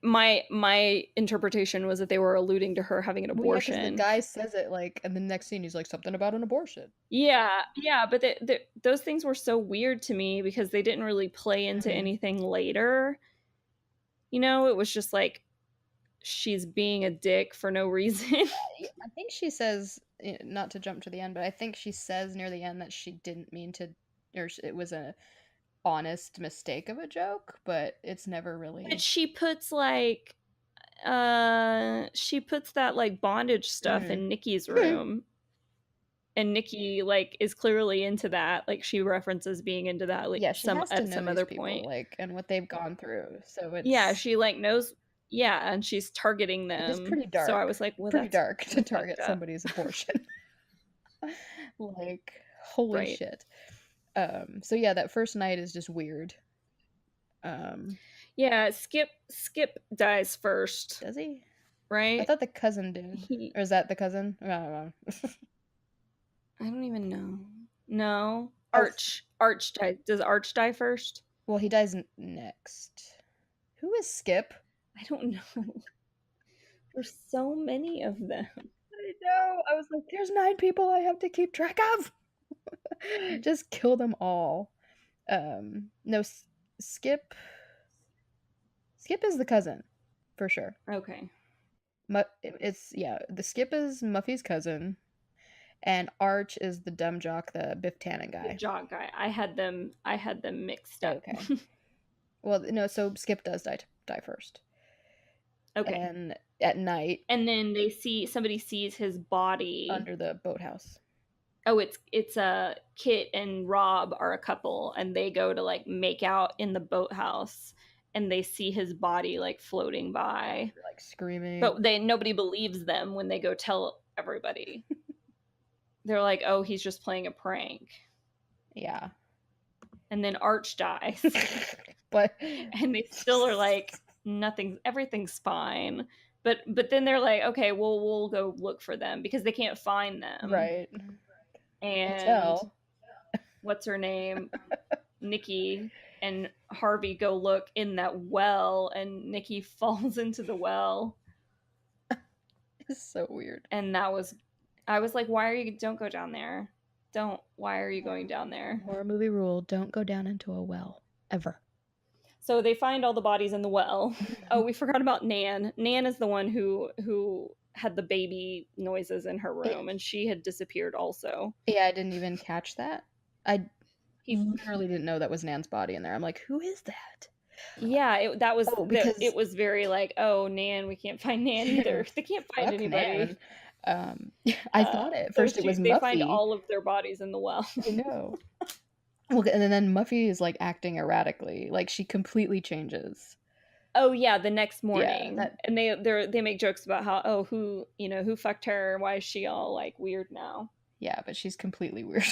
My interpretation was that they were alluding to her having an abortion. Well, yeah, 'cause the guy says it like, and the next scene he's like something about an abortion. Yeah, but those things were so weird to me because they didn't really play into anything later. You know, it was just like she's being a dick for no reason. I think she says, not to jump to the end, but I think she says near the end that she didn't mean to, or it was a honest mistake of a joke, but it's never really. But she puts like that like bondage stuff in Nikki's room. And Nikki like is clearly into that. Like she references being into that like she has to at know some these other people, point. like, and what they've gone through. So it's Yeah, she like knows. Yeah, and she's targeting them. It's pretty dark. So I was like, well, pretty that's dark to target somebody's abortion. Like, holy shit. So yeah, that first night is just weird. Yeah, Skip dies first. Does he? Right? I thought the cousin did. Or is that the cousin? I don't know. I don't even know. No. Arch dies. Does Arch die first? Well, he dies next. Who is Skip? I don't know. There's so many of them. I know. I was like, there's 9 people I have to keep track of. Just kill them all. No, Skip is the cousin, for sure. Okay. The Skip is Muffy's cousin, and Arch is the dumb jock, the Biff Tannen guy. The jock guy. I had them mixed up. Okay. Well, no, so Skip does die first. Okay. And at night. And then somebody sees his body under the boathouse. Oh, it's Kit and Rob are a couple, and they go to like make out in the boathouse, and they see his body like floating by, like screaming. But nobody believes them when they go tell everybody. They're like, "Oh, he's just playing a prank." Yeah. And then Arch dies. And they still are like, everything's fine. But then they're like, okay, well, we'll go look for them because they can't find them. Right. And what's her name? Nikki and Harvey go look in that well, and Nikki falls into the well. It's so weird. And I was like, don't go down there. Why are you going down there? Horror movie rule, don't go down into a well, ever. So they find all the bodies in the well. Oh, we forgot about Nan. Nan is the one who had the baby noises in her room, and she had disappeared also. Yeah, I didn't even catch that. He literally didn't know that was Nan's body in there. I'm like, who is that? Yeah, it was very like, oh, Nan, we can't find Nan either. They can't find anybody. I thought at first it was Muffy. They find all of their bodies in the well. I know. Well, and then Muffy is like acting erratically, like she completely changes. Oh yeah, the next morning, and they make jokes about how who fucked her, why is she all like weird now? Yeah, but she's completely weird.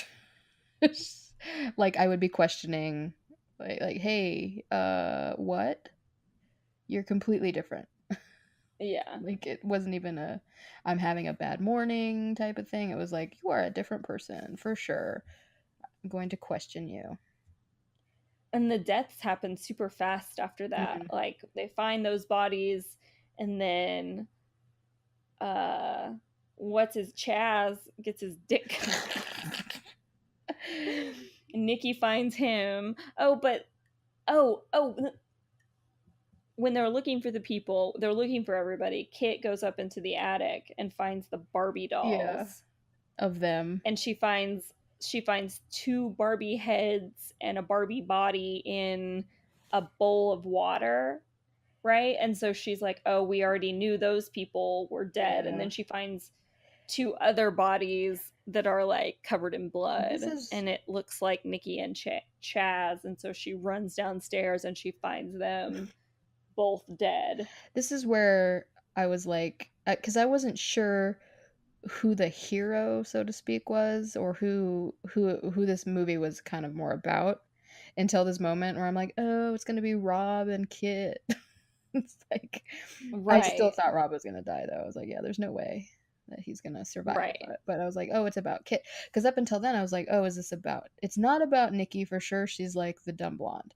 Like I would be questioning, like hey, what? You're completely different. Yeah, like it wasn't even I'm having a bad morning type of thing. It was like, you are a different person for sure. I'm going to question you. And the deaths happen super fast after that. Mm-hmm. Like they find those bodies, and then Chaz gets his dick. Nikki finds him. When they're looking for the people, they're looking for everybody. Kit goes up into the attic and finds the Barbie dolls. Yeah. Of them. And she finds she finds 2 Barbie heads and a Barbie body in a bowl of water, right? And so she's like, oh, we already knew those people were dead. And Yeah. then she finds 2 other bodies that are like covered in blood, and it looks like Nikki and Chaz. And so she runs downstairs and she finds them both dead. This is where I was like, because I wasn't sure who the hero, so to speak, was, or who this movie was kind of more about, until this moment where I'm like, oh, it's gonna be Rob and Kit. It's like, I still Right. thought Rob was gonna die, though. I was like, yeah, there's no way that he's gonna survive. Right. But I was like, oh, it's about Kit, because up until then I was like, oh, is this about? It's not about Nikki for sure. She's like the dumb blonde,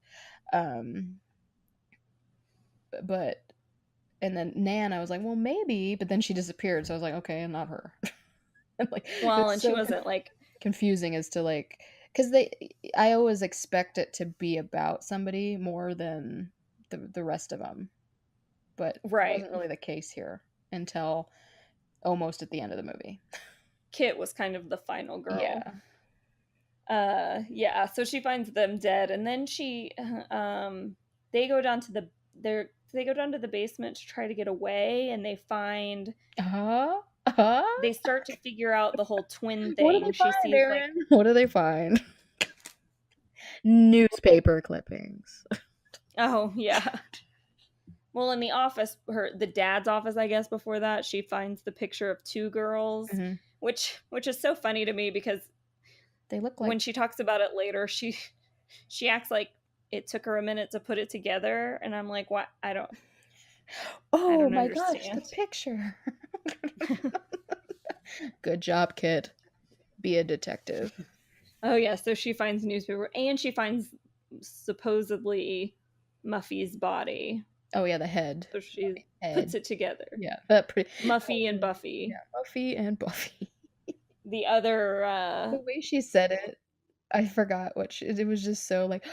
but. And then Nan, I was like, well, maybe, but then she disappeared, so I was like, okay, not her. Like, Well, it's and so she wasn't like confusing as to like, because I always expect it to be about somebody more than the rest of them, but it right. wasn't really the case here until almost at the end of the movie. Kit was kind of the final girl. Yeah. Yeah, so she finds them dead, and then they go down to the basement to try to get away, and they find they start to figure out the whole twin thing. What do they She find, sees Erin? What do they find? Newspaper clippings. Oh, yeah. Well, in the office, the dad's office, I guess, before that, she finds the picture of 2 girls, Mm-hmm. which is so funny to me, because they look like, when she talks about it later, she acts like it took her a minute to put it together, and I'm like, what? I don't my understand. gosh, the picture. Good job, kid. Be a detective. Oh yeah, so she finds newspaper, and she finds supposedly Muffy's body. Oh yeah, the head. So she puts it together. Yeah, that pretty. Muffy and Buffy. Yeah, Muffy and Buffy. The other the way she said it, I forgot what it was. Just so like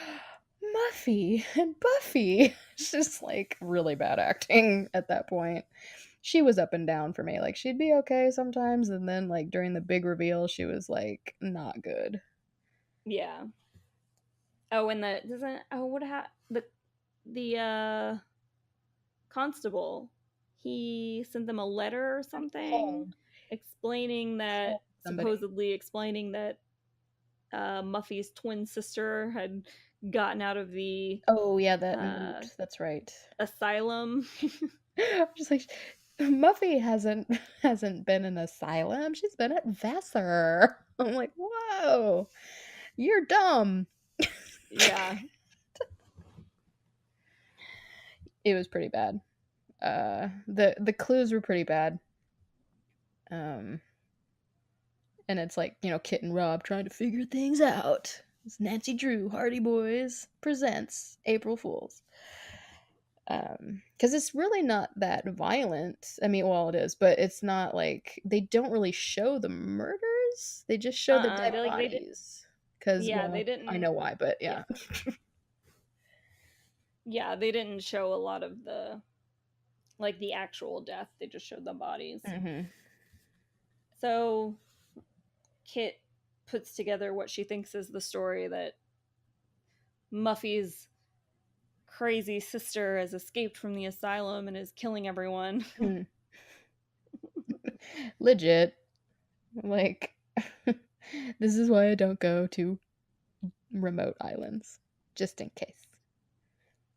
Muffy and Buffy. It's just like really bad acting at that point. She was up and down for me. Like, she'd be okay sometimes, and then like during the big reveal, she was like not good. Yeah. Oh, and the constable, he sent them a letter or something explaining that Muffy's twin sister had gotten out of the that's right, asylum. I'm just like, Muffy hasn't been in an asylum. She's been at Vassar. I'm like, whoa, you're dumb. Yeah. It was pretty bad. The clues were pretty bad. And it's like, Kit and Rob trying to figure things out. It's Nancy Drew Hardy Boys presents April Fools. Because it's really not that violent. I mean, well, it is, but it's not like, they don't really show the murders. They just show the dead bodies. Because they didn't. I know why, but yeah. Yeah, they didn't show a lot of the actual death. They just showed the bodies. Mm-hmm. So Kit puts together what she thinks is the story that Muffy's crazy sister has escaped from the asylum and is killing everyone. Legit. Like, this is why I don't go to remote islands, just in case.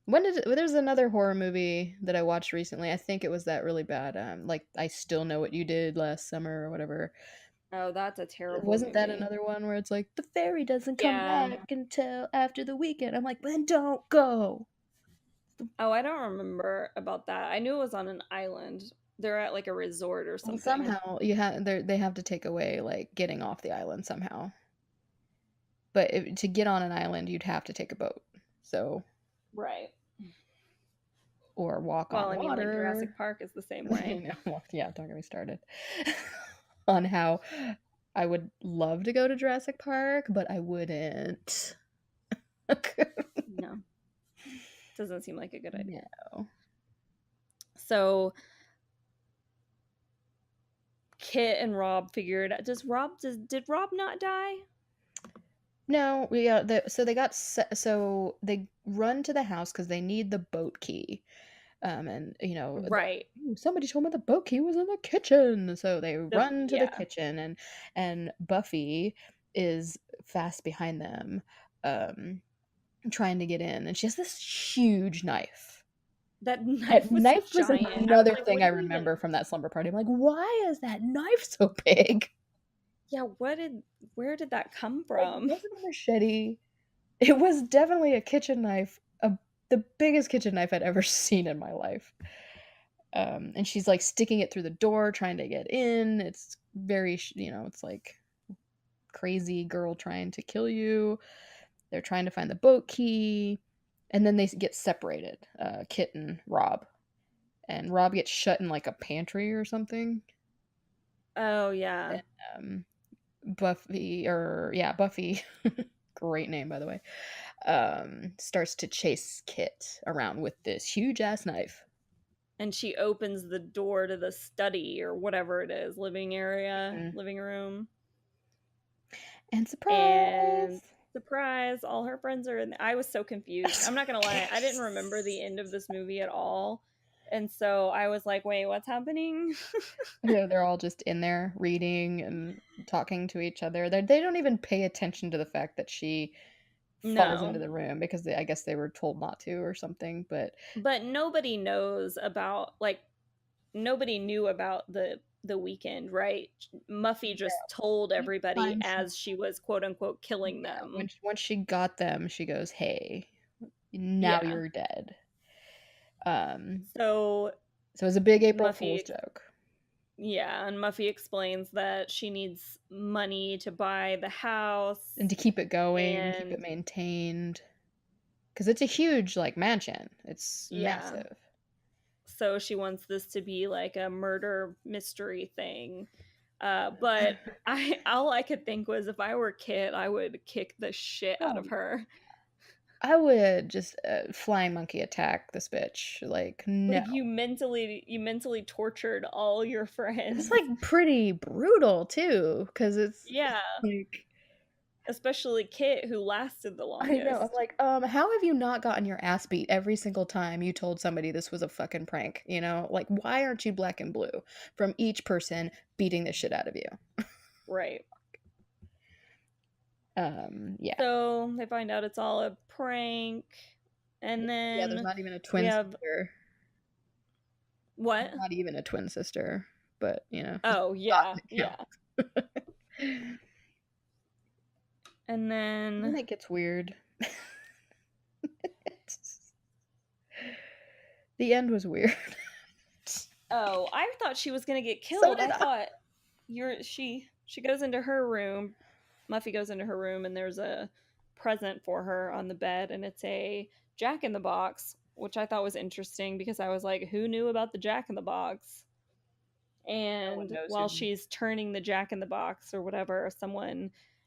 There's another horror movie that I watched recently. I think it was that really bad, like I Still Know What You Did Last Summer or whatever. Oh, that's a terrible Wasn't movie. That another one where it's like, the ferry doesn't come back until after the weekend? I'm like, then don't go. Oh, I don't remember about that. I knew it was on an island. They're at like a resort or something. Somehow they have to take away like getting off the island somehow. But to get on an island, you'd have to take a boat. So right. Or walk on water. Well, I mean, like Jurassic Park is the same way. Well, yeah, don't get me started on how I would love to go to Jurassic Park, but I wouldn't. No. Doesn't seem like a good idea. No. So Kit and Rob figured, did Rob not die? No, so they so they run to the house because they need the boat key. And Right. "Ooh, somebody told me the boat key was in the kitchen." So they run to the Yeah. kitchen, and Buffy is fast behind them, um, trying to get in, and she has this huge knife. That That knife was knife was giant. I was another like, thing what I do you remember even from that slumber party. I'm like, "Why is that knife so big?" Yeah, where did that come Like, it from? wasn't a machete. It was definitely a kitchen knife, the biggest kitchen knife I'd ever seen in my life. And she's like sticking it through the door, trying to get in. It's very, it's like crazy girl trying to kill you. They're trying to find the boat key, and then they get separated. Kit and Rob, and Rob gets shut in like a pantry or something. Oh yeah. And Buffy, great name by the way, starts to chase Kit around with this huge ass knife. And she opens the door to the study or whatever it is, living room. And And surprise! surprise, all her friends are in. I was so confused. I'm not gonna lie, I didn't remember the end of this movie at all. And so I was like, wait, what's happening? They're all just in there reading and talking to each other. They don't even pay attention to the fact that she falls into No. the room because I guess they were told not to or something. But But nobody knows about, like, nobody knew about the weekend, right? Muffy just told each everybody time as she was quote unquote killing yeah, them. once she got them, she goes, "Hey, now Yeah. you're dead." Um, So so it was a big April Fool's Muffy, joke. yeah, and Muffy explains that she needs money to buy the house, And to keep it going, keep and it maintained, because it's a huge like mansion. It's yeah, massive. so she wants this to be like a murder mystery thing. But all I could think was, if I were Kit, I would kick the shit out Oh of her. I would just flying monkey attack this bitch. Like, no. Like, you mentally tortured all your It's friends. like pretty brutal too, because it's Yeah, like especially Kit, who lasted the I know. I'm longest. like, how have you not gotten your ass beat every single time you told somebody this was a fucking prank? Like, why aren't you black and blue from each person beating the shit out of you? Right. Yeah. So they find out it's all a prank, and Yeah, there's then not even a we twin have sister. what? Not even a twin sister, but Oh yeah, doesn't yeah. count. And Then then it gets weird. The end was weird. oh, I thought she was gonna get So killed. did I I. thought she goes into her room. Muffy goes into her room, and there's a present for her on the bed, and it's a Jack in the Box, which I thought was interesting because I was like, who knew about the Jack in the Box? No one And knows while who. she's turning the Jack in the Box or whatever,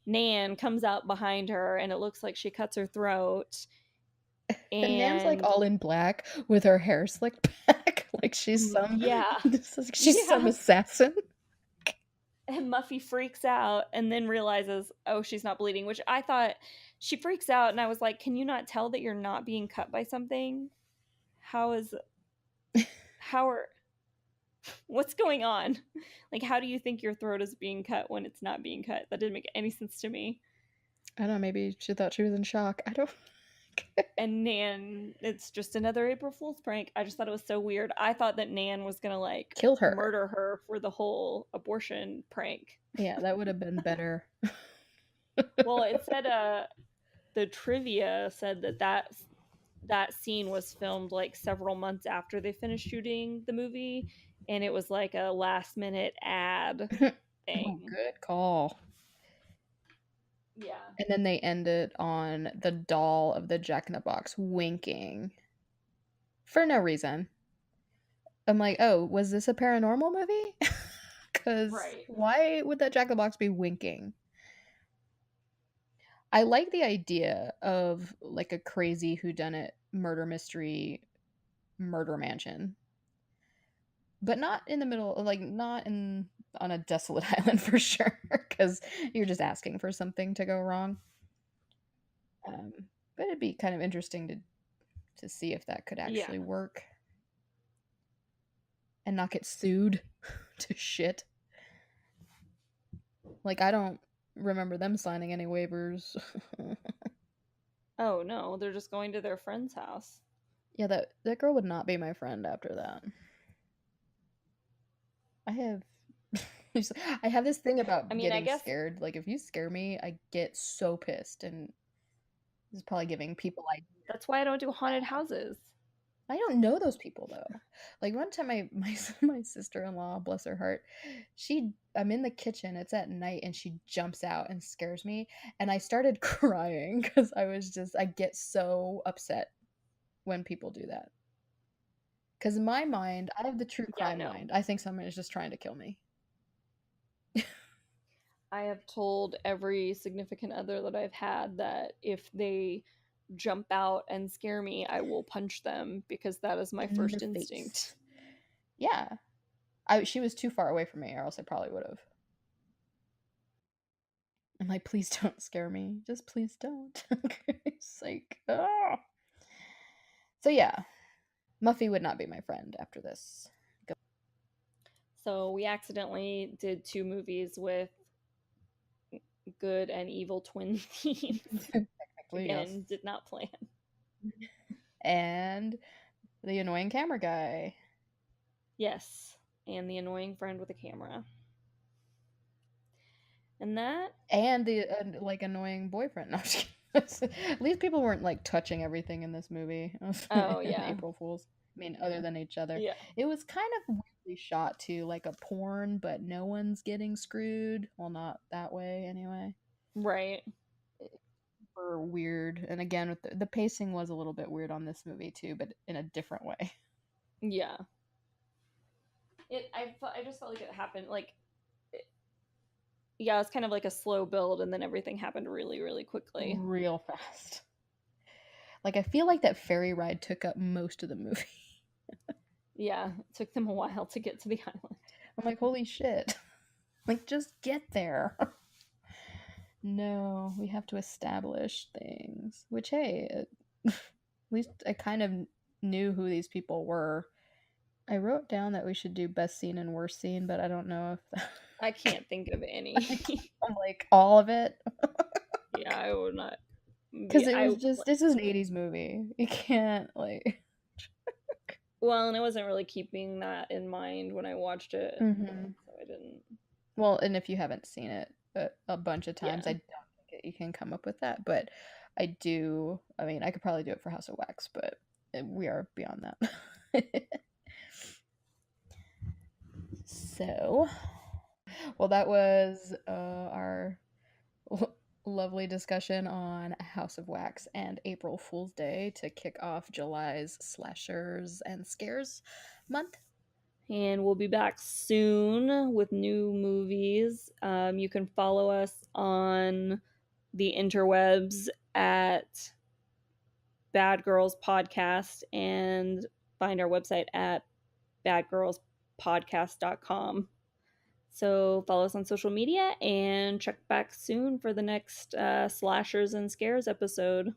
Nan comes out behind her, and it looks like she cuts her throat. And Nan's like And all in black with her hair slicked back, like she's some yeah, she's some yeah. assassin. And Muffy freaks out and then realizes, oh, she's not bleeding, which I thought, she freaks out, and I was like, can you not tell that you're not being cut by something? How are, what's going on? Like, how do you think your throat is being cut when it's not being cut? That didn't make any sense to me. I don't know, maybe she thought she was in shock. I don't And Nan, it's just another April Fool's prank. I just thought it was so weird. I thought that Nan was gonna, like, kill her. murder her for the whole abortion prank. Yeah, that would have been better. Well, it said the trivia said that scene was filmed like several months after they finished shooting the movie, and it was like a last minute ad Oh, thing. good call. Yeah. And then they ended on the doll of the Jack in the Box winking for no reason. I'm like, oh, was this a paranormal movie? Because Right. why would that Jack in the Box be winking? I like the idea of like a crazy whodunit murder mystery murder mansion, but not in the middle, like not in on a desolate island for sure, because you're just asking for something to go wrong. But it'd be kind of interesting to see if that could actually Yeah. work and not get sued to shit. Like, I don't remember them signing any waivers. Oh no, they're just going to their friend's house. Yeah, that girl would not be my friend after that. I have I have this thing about I mean, I getting guess scared. Like, if you scare me, I get so pissed, and this is probably giving people ideas. that's why I don't do haunted houses. I don't know those people though. Like one time, my sister-in-law, bless her heart, I'm in the kitchen. It's at night, and she jumps out and scares me, and I started crying because I get so upset when people do that. Because in my mind, I have the true Yeah, crime no. mind. I think someone is just trying to kill me. I have told every significant other that I've had that if they jump out and scare me, I will punch them because that is my In first the face. instinct. Yeah. She was too far away from me, or else I probably would have. I'm like, please don't scare me. Just please don't. It's like, oh. So yeah, Muffy would not be my friend after this. Go. So we accidentally did 2 movies with good and evil twin themes. Technically, Again, yes. did not plan. And the annoying camera guy. Yes, and the annoying friend with a camera. And that. And the like annoying boyfriend. No, I'm just kidding. At least people weren't like touching everything in this movie. Oh, in yeah. April Fools. I mean, other than each other. Yeah. It was kind of weirdly shot too, like a porn, but no one's getting screwed. Well, not that way anyway. Right. Super weird, and again, with the pacing was a little bit weird on this movie too, but in a different way. Yeah. I just felt like it happened yeah, it's kind of like a slow build, and then everything happened really, really quickly. Real fast. Like, I feel like that ferry ride took up most of the movie. Yeah, it took them a while to get to the island. I'm like, holy shit. Like, just get there. No, we have to establish things. Which, hey, at least I kind of knew who these people were. I wrote down that we should do best scene and worst scene, but I don't know if I can't think of any. I'm like, all of it. Yeah, I would not. Because it was just, this is an 80s movie. You can't, like. Well, and I wasn't really keeping that in mind when I watched it. Mm-hmm. So I didn't. Well, and if you haven't seen it a bunch of times, Yeah. I don't think you can come up with that. But I do, I mean, I could probably do it for House of Wax, but we are beyond that. So, well, that was our lovely discussion on House of Wax and April Fool's Day to kick off July's slashers and scares month. And we'll be back soon with new movies. You can follow us on the interwebs at Bad Girls Podcast and find our website at badgirlspodcast.com. So follow us on social media and check back soon for the next Slashers and Scares episode.